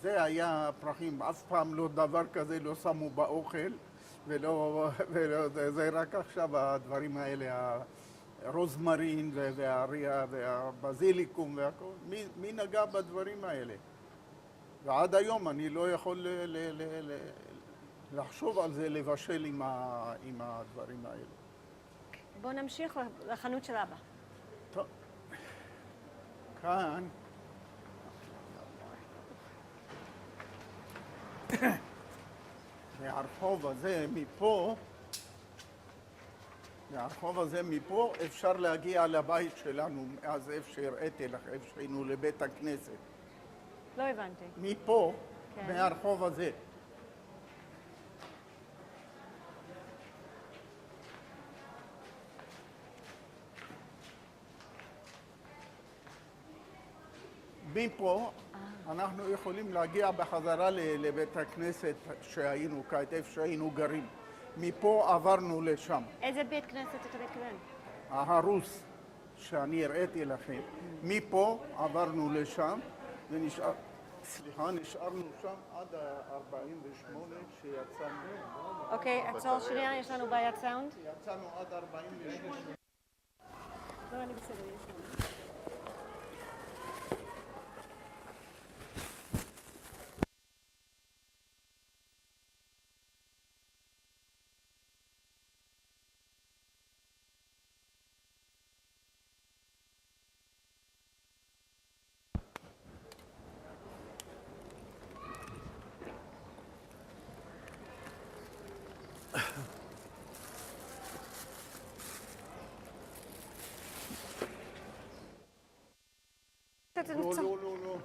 זה היה פרחים, אף פעם לא דבר כזה לא שמו באוכל, זה רק עכשיו הדברים האלה, הרוזמרין והבזיליקום והכל, מי נגע בדברים האלה? ועד היום אני לא יכול לחשוב על זה, לבשל עם הדברים האלה. בואו נמשיך לחנות של אבא. טוב, כאן מהרחוב הזה מפה אפשר להגיע לבית שלנו, אז איפה שהראיתי לך, איפה שהיינו לבית הכנסת. לא הבנתי. מפה כן. מהרחוב הזה. מפה אנחנו יכולים להגיע בחזרה לבית הכנסת שהיינו, כעת איפה שהיינו גרים. מפה עברנו לשם. איזה בית כנסת אתה מתכוון? ההרוס שאני הראיתי לכם. מפה עברנו לשם נשארנו שם עד ה-48 שיצאנו. אוקיי, עצור שנייה, יש לנו בעיית סאונד. יצאנו עד 48. לא, אני בסדר, יש לנו. לא.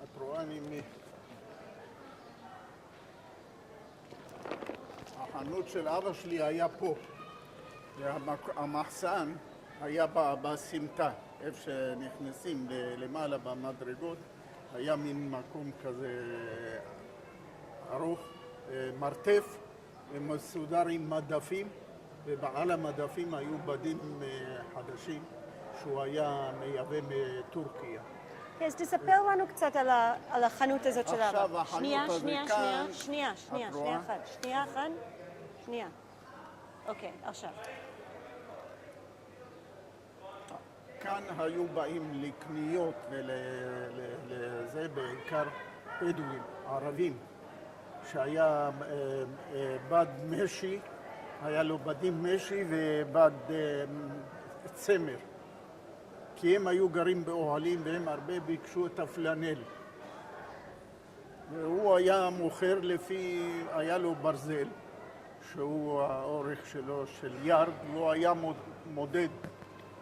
את רואה החנות של אבא שלי היה פה. המחסן היה בסמטה, איפה שנכנסים למעלה במדרגות. היה מין מקום כזה ארוך, מרתף, מסודר עם מדפים, ובעל המדפים היו בדים חדשים שהוא היה מייבא מטורקיה. אז תספר לנו קצת על החנות הזאת של עכשיו אבא. החנות שנייה, הזה שנייה, כאן, שנייה, את רואה? שנייה אחת. שנייה. אוקיי, עכשיו. כאן היו באים לקניות ולזה בעיקר בדואים, ערבים, שהיה בד משי, היה לו בדים משי ובד צמר. כי הם היו גרים באוהלים והם הרבה ביקשו את הפלנל. והוא היה מוכר לפי, היה לו ברזל, שהוא האורך שלו של ירד, והוא היה מודד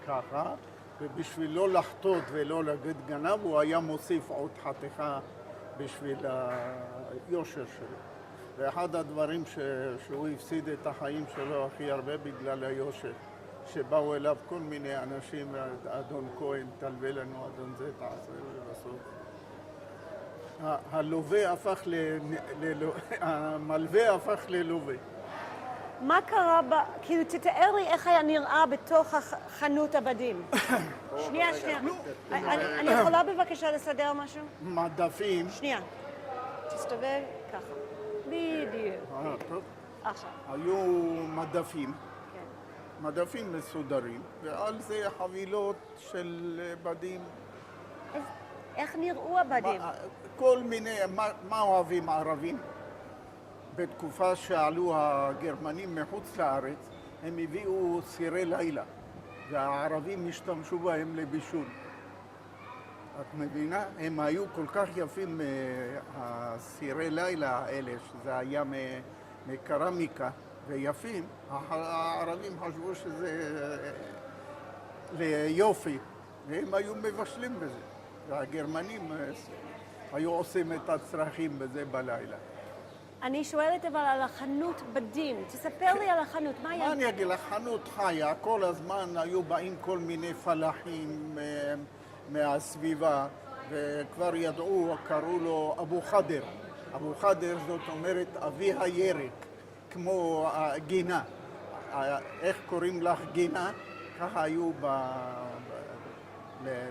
ככה, ובשביל לא לחטות ולא להגיד גנב, הוא היה מוסיף עוד חתיכה בשביל היושר שלו. ואחד הדברים שהוא הפסיד את החיים שלו הכי הרבה בגלל היושר. שבאו אליו כל מיני אנשים, אדון כהן, תלווה לנו, אדון זה, תעשה, ובסוף. המלווה הפך ללווה. מה קרה כאילו תתאר לי איך היה נראה בתוך חנות הבדים. שנייה. אני יכולה בבקשה לסדר משהו? מדפים. שנייה. תסתובב ככה. בדיוק. טוב. עכשיו. היו מדפים. מדפים מסודרים, ועל זה חבילות של בדים. איך נראו הבדים? כל מיני, מה אוהבים הערבים? בתקופה שעלו הגרמנים מחוץ לארץ, הם הביאו סירי לילה, והערבים השתמשו בהם לבישול. את מבינה? הם היו כל כך יפים, הסירי לילה האלה, שזה היה מקרמיקה. ויפים, הערבים חשבו שזה ליופי, והם היו מבשלים בזה. והגרמנים היו עושים את הצרכים בזה בלילה. אני שואלת אבל על החנות בדים. תספר לי על החנות. מה אני אגיד? החנות חיה, כל הזמן היו באים כל מיני פלחים מהסביבה, וכבר ידעו, קראו לו אבו חדר. אבו חדר זאת אומרת אבי הירק. כמו גינה, איך קוראים לך גינה? ככה היו,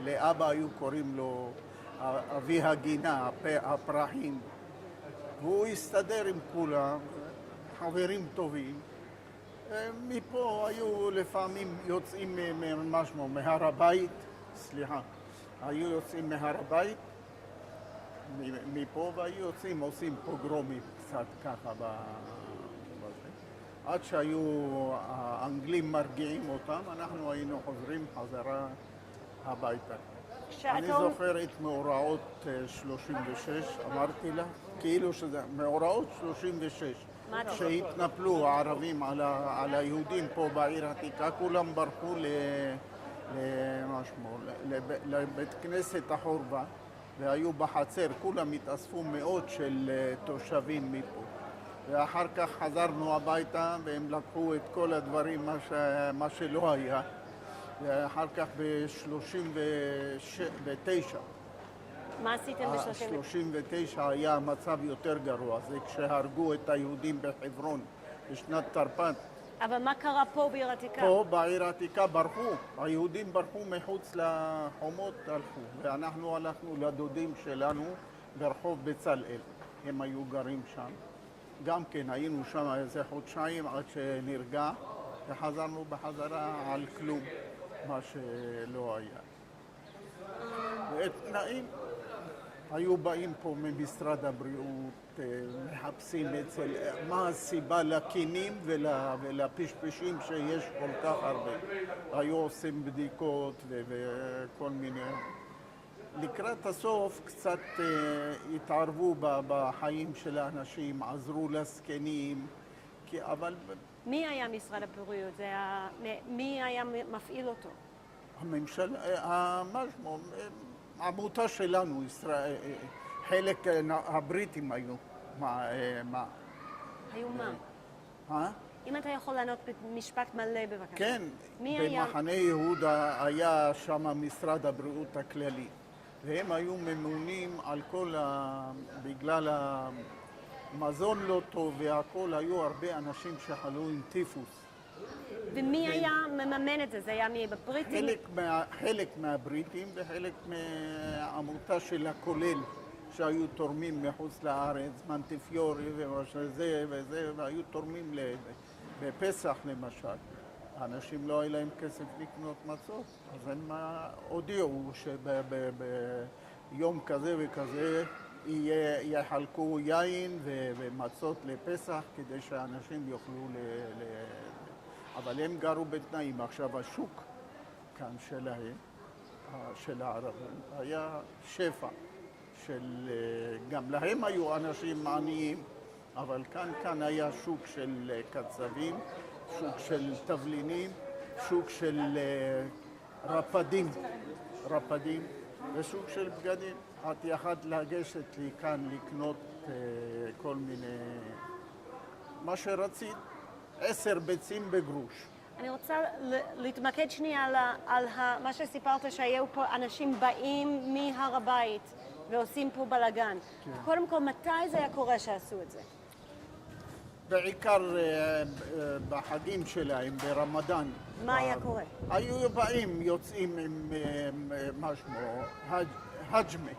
לאבא היו קוראים לו אבי הגינה, הפרחים. והוא הסתדר עם כולם, חברים טובים. מפה היו לפעמים יוצאים משמו, מהר הבית, היו יוצאים מהר הבית, מפה והיו יוצאים, עושים פוגרומים קצת ככה עד שהיו האנגלים מרגיעים אותם, אנחנו היינו חוזרים חזרה הביתה. אני זוכר את מאורעות 36, אמרתי לה, כאילו שזה מאורעות 36, שהתנפלו הערבים על היהודים פה בעיר העתיקה, כולם ברחו לבית כנסת החורבה, והיו בחצר, כולם התאספו מאות של תושבים מפה. ואחר כך חזרנו הביתה והם לקחו את כל הדברים, מה שלא היה. ואחר כך ב-39, מה עשיתם ב-39? היה המצב יותר גרוע. זה כשהרגו את היהודים בחברון בשנת תרפ"ט. אבל מה קרה פה בעיר העתיקה? פה בעיר העתיקה ברחו, היהודים ברחו מחוץ לחומות, הלכו. ואנחנו הלכנו לדודים שלנו ברחוב בצלאל, הם היו גרים שם. גם כן היינו שם איזה חודשיים עד שנרגע, וחזרנו בחזרה על כלום, מה שלא היה. ותנאים, היו באים פה ממשרד הבריאות, מחפשים אצל מה הסיבה לקינים ולפשפשים שיש כל כך הרבה. היו עושים בדיקות וכל מיני. לקראת הסוף קצת התערבו בחיים של האנשים, עזרו לזקנים, אבל מי היה משרד הבריאות? מי היה מפעיל אותו? הממשלה, העמותה שלנו, חלק הבריטים היו. היו מה? אם אתה יכול לענות במשפט מלא בבקשה. כן, מי היה? במחנה יהודה היה שם משרד הבריאות הכללי. והם היו ממונים על כל בגלל המזון לא טוב והכל, היו הרבה אנשים שחלו עם טיפוס. ומי היה מממן את זה? זה היה מי בבריטים? חלק מהבריטים וחלק מהעמותה של הכולל, שהיו תורמים מחוץ לארץ, מנטיפיורי וזה וזה, והיו תורמים בפסח למשל. האנשים לא היה להם כסף לקנות מצות, אז הם הודיעו שביום כזה וכזה יחלקו יין ומצות לפסח כדי שאנשים יוכלו אבל הם גרו בתנאים. עכשיו השוק כאן שלהם, של הערבים, היה שפע גם להם היו אנשים עניים, אבל כאן היה שוק של קצבים, שוק של תבלינים, שוק של רפדים ושוק של בגדים. את יכולת לגשת לי כאן לקנות כל מיני, מה שרצית, 10 ביצים בגרוש. אני רוצה להתמקד שנייה על מה שסיפרת, שהיו פה אנשים באים מהר הבית ועושים פה בלגן. כן. קודם כל, מתי זה היה קורה שעשו את זה? בעיקר בחגים שלהם, ברמדאן. מה היה קורה? היו באים, יוצאים עם מה שמו, הג'מה,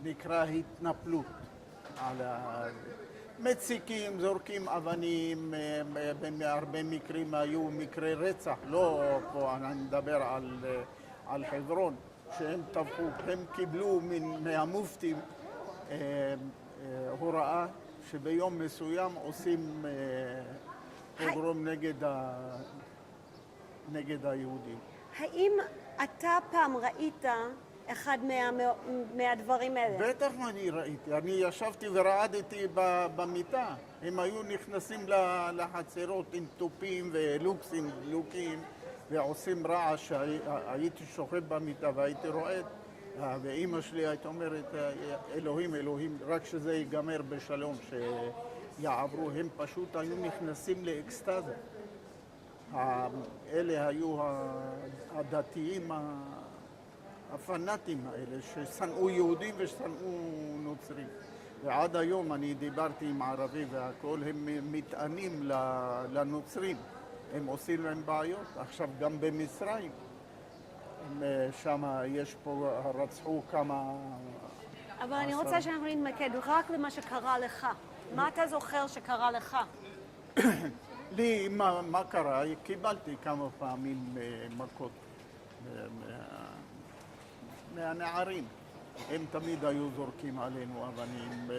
נקרא התנפלות. מציקים, זורקים אבנים, בהרבה מקרים היו מקרי רצח, לא פה, אני מדבר על חברון, שהם טבחו, הם קיבלו מהמופתים הוראה שביום מסוים עושים פוגרום נגד היהודים. האם אתה פעם ראית אחד מהדברים האלה? בטח אני ראיתי, אני ישבתי ורעדתי במיטה. הם היו נכנסים לחצרות עם תופים ולוקסים דלוקים ועושים רעש. הייתי שוכב במיטה והייתי רועד. ואימא שלי הייתה אומרת, אלוהים, אלוהים, רק שזה ייגמר בשלום, שיעברו. הם פשוט היו נכנסים לאקסטזה. אלה היו הדתיים הפנאטים האלה, ששנאו יהודים ושנאו נוצרים. ועד היום אני דיברתי עם ערבי והכל, הם מתענים לנוצרים. הם עושים להם בעיות. עכשיו גם במצרים. שם יש פה, רצחו כמה... אבל אני רוצה שאנחנו נתמקד רק למה שקרה לך. מה אתה זוכר שקרה לך? לי, מה קרה? קיבלתי כמה פעמים מכות מהנערים. הם תמיד היו זורקים עלינו אבנים,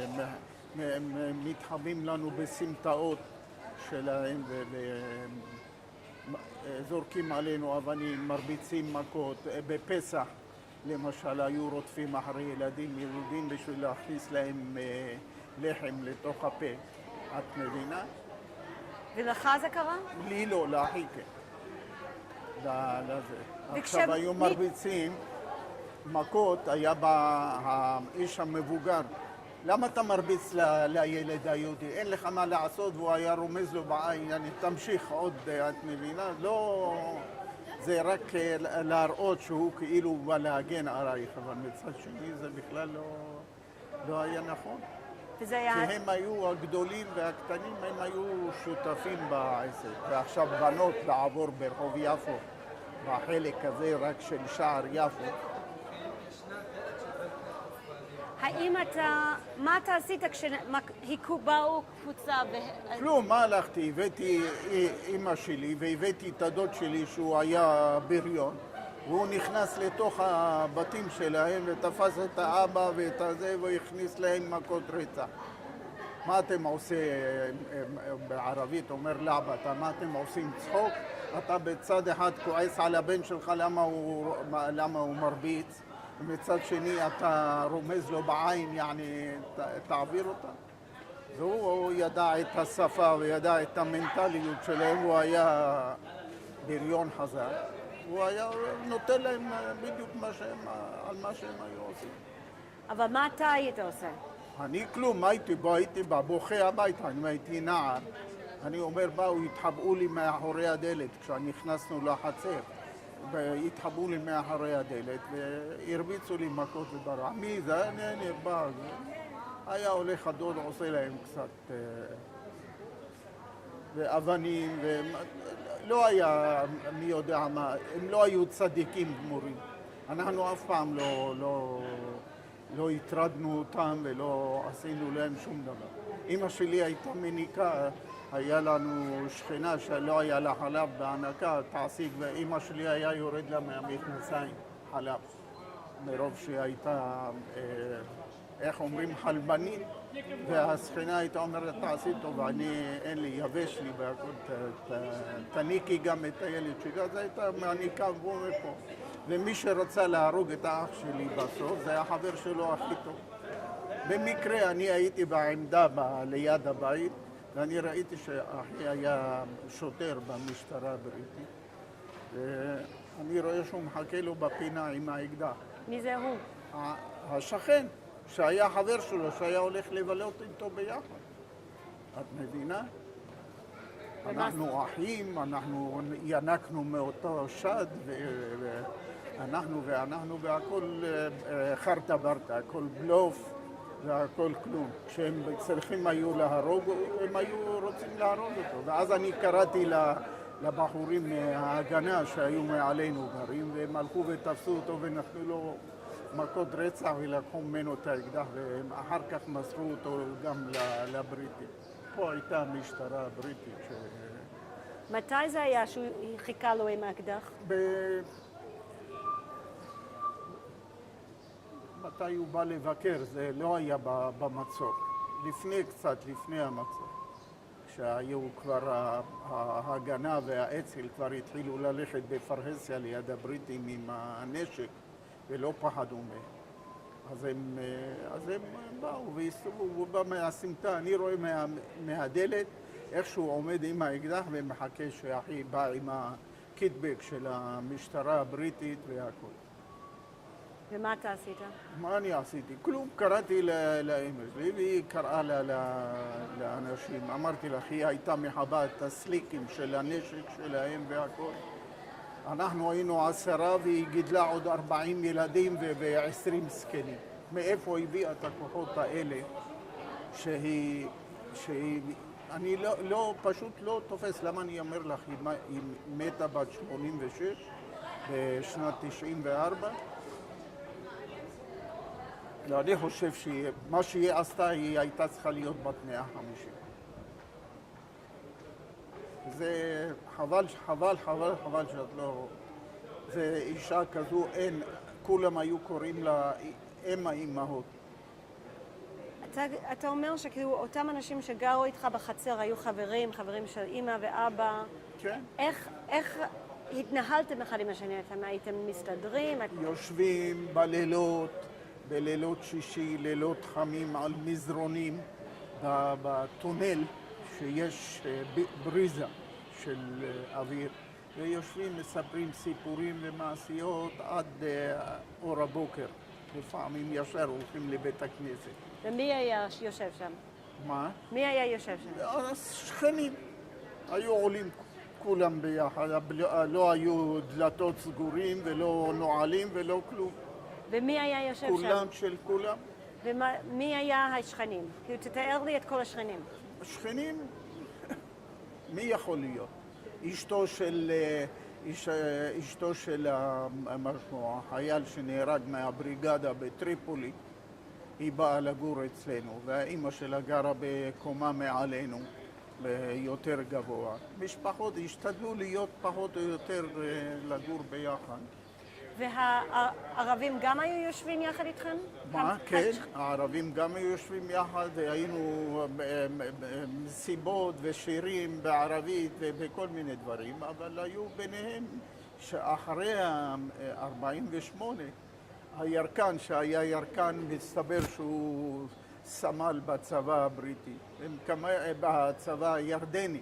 מתחבאים לנו בסמטאות שלהם זורקים עלינו אבנים, מרביצים מכות. בפסח, למשל, היו רודפים אחרי ילדים יהודים בשביל להכניס להם לחם לתוך הפה. את מבינה? ולך זה קרה? לי לא, לאחי כן. עכשיו היו מרביצים, מכות היה האיש המבוגר. למה אתה מרביץ לילד היהודי? אין לך מה לעשות, והוא היה רומז לו בעין, אני תמשיך עוד, את מבינה? לא... זה רק להראות שהוא כאילו בא להגן עלייך, אבל מצד שני זה בכלל לא היה נכון. וזה היה... כי הם היו הגדולים והקטנים, הם היו שותפים בעסק. ועכשיו בנות לעבור ברחוב יפו, בחלק הזה רק של שער יפו. האם אתה... מה אתה עשית כשהיכו קבוצה ו... כלום, מה הלכתי? הבאתי אמא שלי והבאתי את הדוד שלי שהוא היה בריון, והוא נכנס לתוך הבתים שלהם ותפס את האבא ואת הזה והכניס להם מכות רצח. מה אתם עושים בערבית? אומר לאבא, מה אתם עושים צחוק? אתה בצד אחד כועס על הבן שלך למה הוא מרביץ, ומצד שני אתה רומז לו בעין, יעני, תעביר אותה. והוא ידע את השפה וידע את המנטליות שלהם, הוא היה בריון חזק. הוא היה נותן להם בדיוק על מה שהם היו עושים. אבל מה אתה היית עושה? אני כלום, הייתי בא, בוכה הביתה, אני הייתי נער. אני אומר, באו, התחבאו לי מאחורי הדלת כשנכנסנו לחצר. והתחבאו לי מאחורי הדלת והרביצו לי מכות וברע. מי זה? אני בא. היה הולך הדוד, עושה להם קצת ואבנים, לא היה מי יודע מה, הם לא היו צדיקים גמורים. אנחנו אף פעם לא הטרדנו אותם ולא עשינו להם שום דבר. אמא שלי הייתה מניקה, היה לנו שכנה שלא היה לה חלב בהנקה, תעסיק, ואמא שלי היה יורד לה מהמכנסיים חלב, מרוב שהייתה, איך אומרים, חלבנית, והשכנה הייתה אומרת, תעשי טוב, אין לי, יבש לי והכל, תניקי גם את הילד שלי, אז הייתה מעניקה בו ופה. ומי שרצה להרוג את האח שלי בסוף, זה היה החבר שלו הכי טוב. במקרה אני הייתי בעמדה ליד הבית, ואני ראיתי שאחי היה שוטר במשטרה הבריטית, ואני רואה שהוא מחכה לו בפינה עם האקדח. מי זה הוא? השכן, שהיה חבר שלו, שהיה הולך לבלות איתו ביחד. את מבינה? אנחנו אחים, אנחנו ינקנו מאותו שד, ואנחנו והכל חרטה ברטה, הכל בלוף והכל כלום. כשהם צריכים היו להרוג, הם היו רוצים להרוג אותו. ואז אני קראתי לבחורים מההגנה שהיו מעלינו גרים, והם הלכו ותפסו אותו ונתנו לו מכות רצח ולקחו ממנו את האקדח, ואחר כך מסרו אותו גם לבריטים. פה הייתה המשטרה הבריטית מתי זה היה שהוא חיכה לו עם האקדח? מתי הוא בא לבקר, זה לא היה במצור. קצת לפני המצור. כשהיו כבר ההגנה והאצ"ל כבר התחילו ללכת בפרהסיה ליד הבריטים עם הנשק ולא פחדו מהם. אז הם באו והסתובבו, הוא בא מהסמטה, אני רואה מהדלת איך שהוא עומד עם האקדח ומחכה שאחי בא עם הקיטבק של המשטרה הבריטית והכל. ומה אתה עשית? מה אני עשיתי? כלום, קראתי לאמא שלי והיא קראה לאנשים. אמרתי לך, היא הייתה מחבה את הסליקים של הנשק שלהם והכל. אנחנו היינו 10 והיא גידלה עוד 40 ילדים ו20 זקנים. מאיפה הביאה את הכוחות האלה אני פשוט לא תופס. למה אני אומר לך, היא מתה בת 86 בשנת 94. לא, אני חושב שמה שהיא עשתה, היא הייתה צריכה להיות בת 150. זה חבל שאת לא... זה אישה כזו, אין, כולם היו קוראים לה אם האימהות. אתה אומר שכאילו אותם אנשים שגרו איתך בחצר היו חברים של אמא ואבא. כן. איך התנהלתם אחד עם השני? אתם הייתם מסתדרים? יושבים בלילות שישי, לילות חמים על מזרונים, בטונל שיש בריזה של אוויר, ויושבים, מספרים סיפורים ומעשיות עד אור הבוקר. לפעמים ישר הולכים לבית הכנסת. ומי היה יושב שם? מה? מי היה יושב שם? שכנים. היו עולים כולם ביחד, לא היו דלתות סגורים ולא נועלים ולא כלום. ומי היה יושב שם? כולם של כולם. ומי היה השכנים? כאילו, תתאר לי את כל השכנים. שכנים, מי יכול להיות? אשתו של החייל שנהרג מהבריגדה בטריפולי, היא באה לגור אצלנו, והאימא שלה גרה בקומה מעלינו, יותר גבוה. משפחות השתדלו להיות פחות או יותר לגור ביחד. והערבים גם היו יושבים יחד איתכם? מה? כן, הערבים גם היו יושבים יחד, והיינו מסיבות ושירים בערבית ובכל מיני דברים, אבל היו ביניהם שאחרי 48' הירקן, שהיה ירקן, מסתבר שהוא סמל בצבא הבריטי, בצבא הירדני,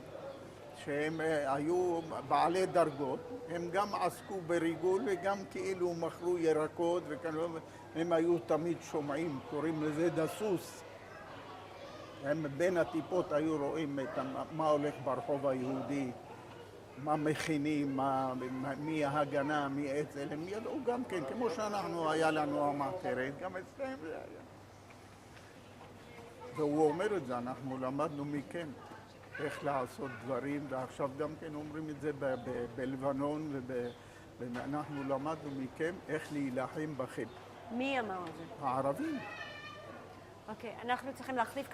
שהם היו בעלי דרגות, הם גם עסקו בריגול וגם כאילו מכרו ירקות, והם היו תמיד שומעים, קוראים לזה דסוס. הם בין הטיפות היו רואים מה הולך ברחוב היהודי, מה מכינים, מי ההגנה, מי אצל, הם ידעו גם כן, כמו שאנחנו, היה לנו המעטרת, גם אצלם זה היה. והוא אומר את זה, אנחנו למדנו מכם איך לעשות דברים, ועכשיו גם כן אומרים את זה בלבנון, ואנחנו למדנו מכם איך להילחם בכם. מי אמר את זה? הערבים. אוקיי, אנחנו צריכים להחליף